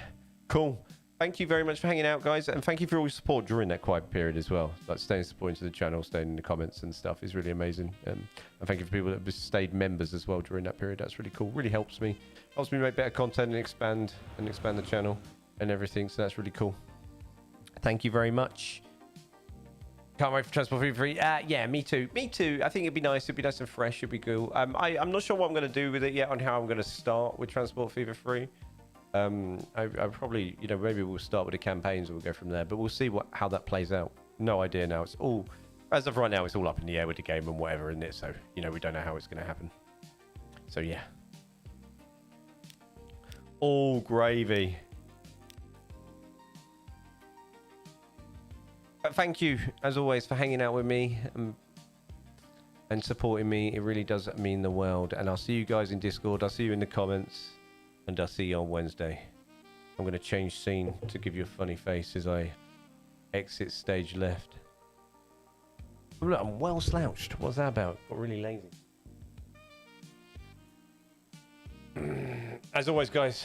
A: cool. thank you very much for hanging out, guys, and thank you for all your support during that quiet period as well. Like staying supporting to the channel, staying in the comments and stuff is really amazing. And thank you for people that have stayed members as well during that period. That's really cool. Really helps me make better content and expand the channel and everything. So that's really cool. Thank you very much. Can't wait for Transport Fever 3. Yeah, me too. Me too. I think it'd be nice. It'd be nice and fresh. It'd be cool. I'm not sure what I'm going to do with it yet on how I'm going to start with Transport Fever 3. I probably, you know, maybe we'll start with the campaigns and we'll go from there. But we'll see how that plays out. No idea now. It's all, as of right now, it's all up in the air with the game and whatever, isn't it? So, you know, we don't know how it's going to happen. So, yeah. All gravy. But thank you, as always, for hanging out with me and supporting me. It really does mean the world. And I'll see you guys in Discord. I'll see you in the comments. And I'll see you on Wednesday. I'm going to change scene to give you a funny face as I exit stage left. Oh, look, I'm well slouched. What's that about? Got really lazy. As always, guys,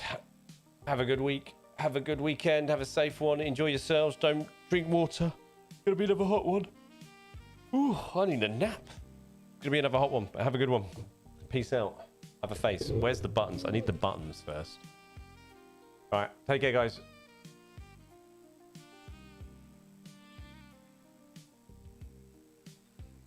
A: have a good week. Have a good weekend. Have a safe one. Enjoy yourselves. Don't drink water. Gonna be another hot one. Ooh, I need a nap. Gonna be another hot one. Have a good one. Peace out. Have a face. Where's the buttons? I need the buttons first. All right. Take care, guys.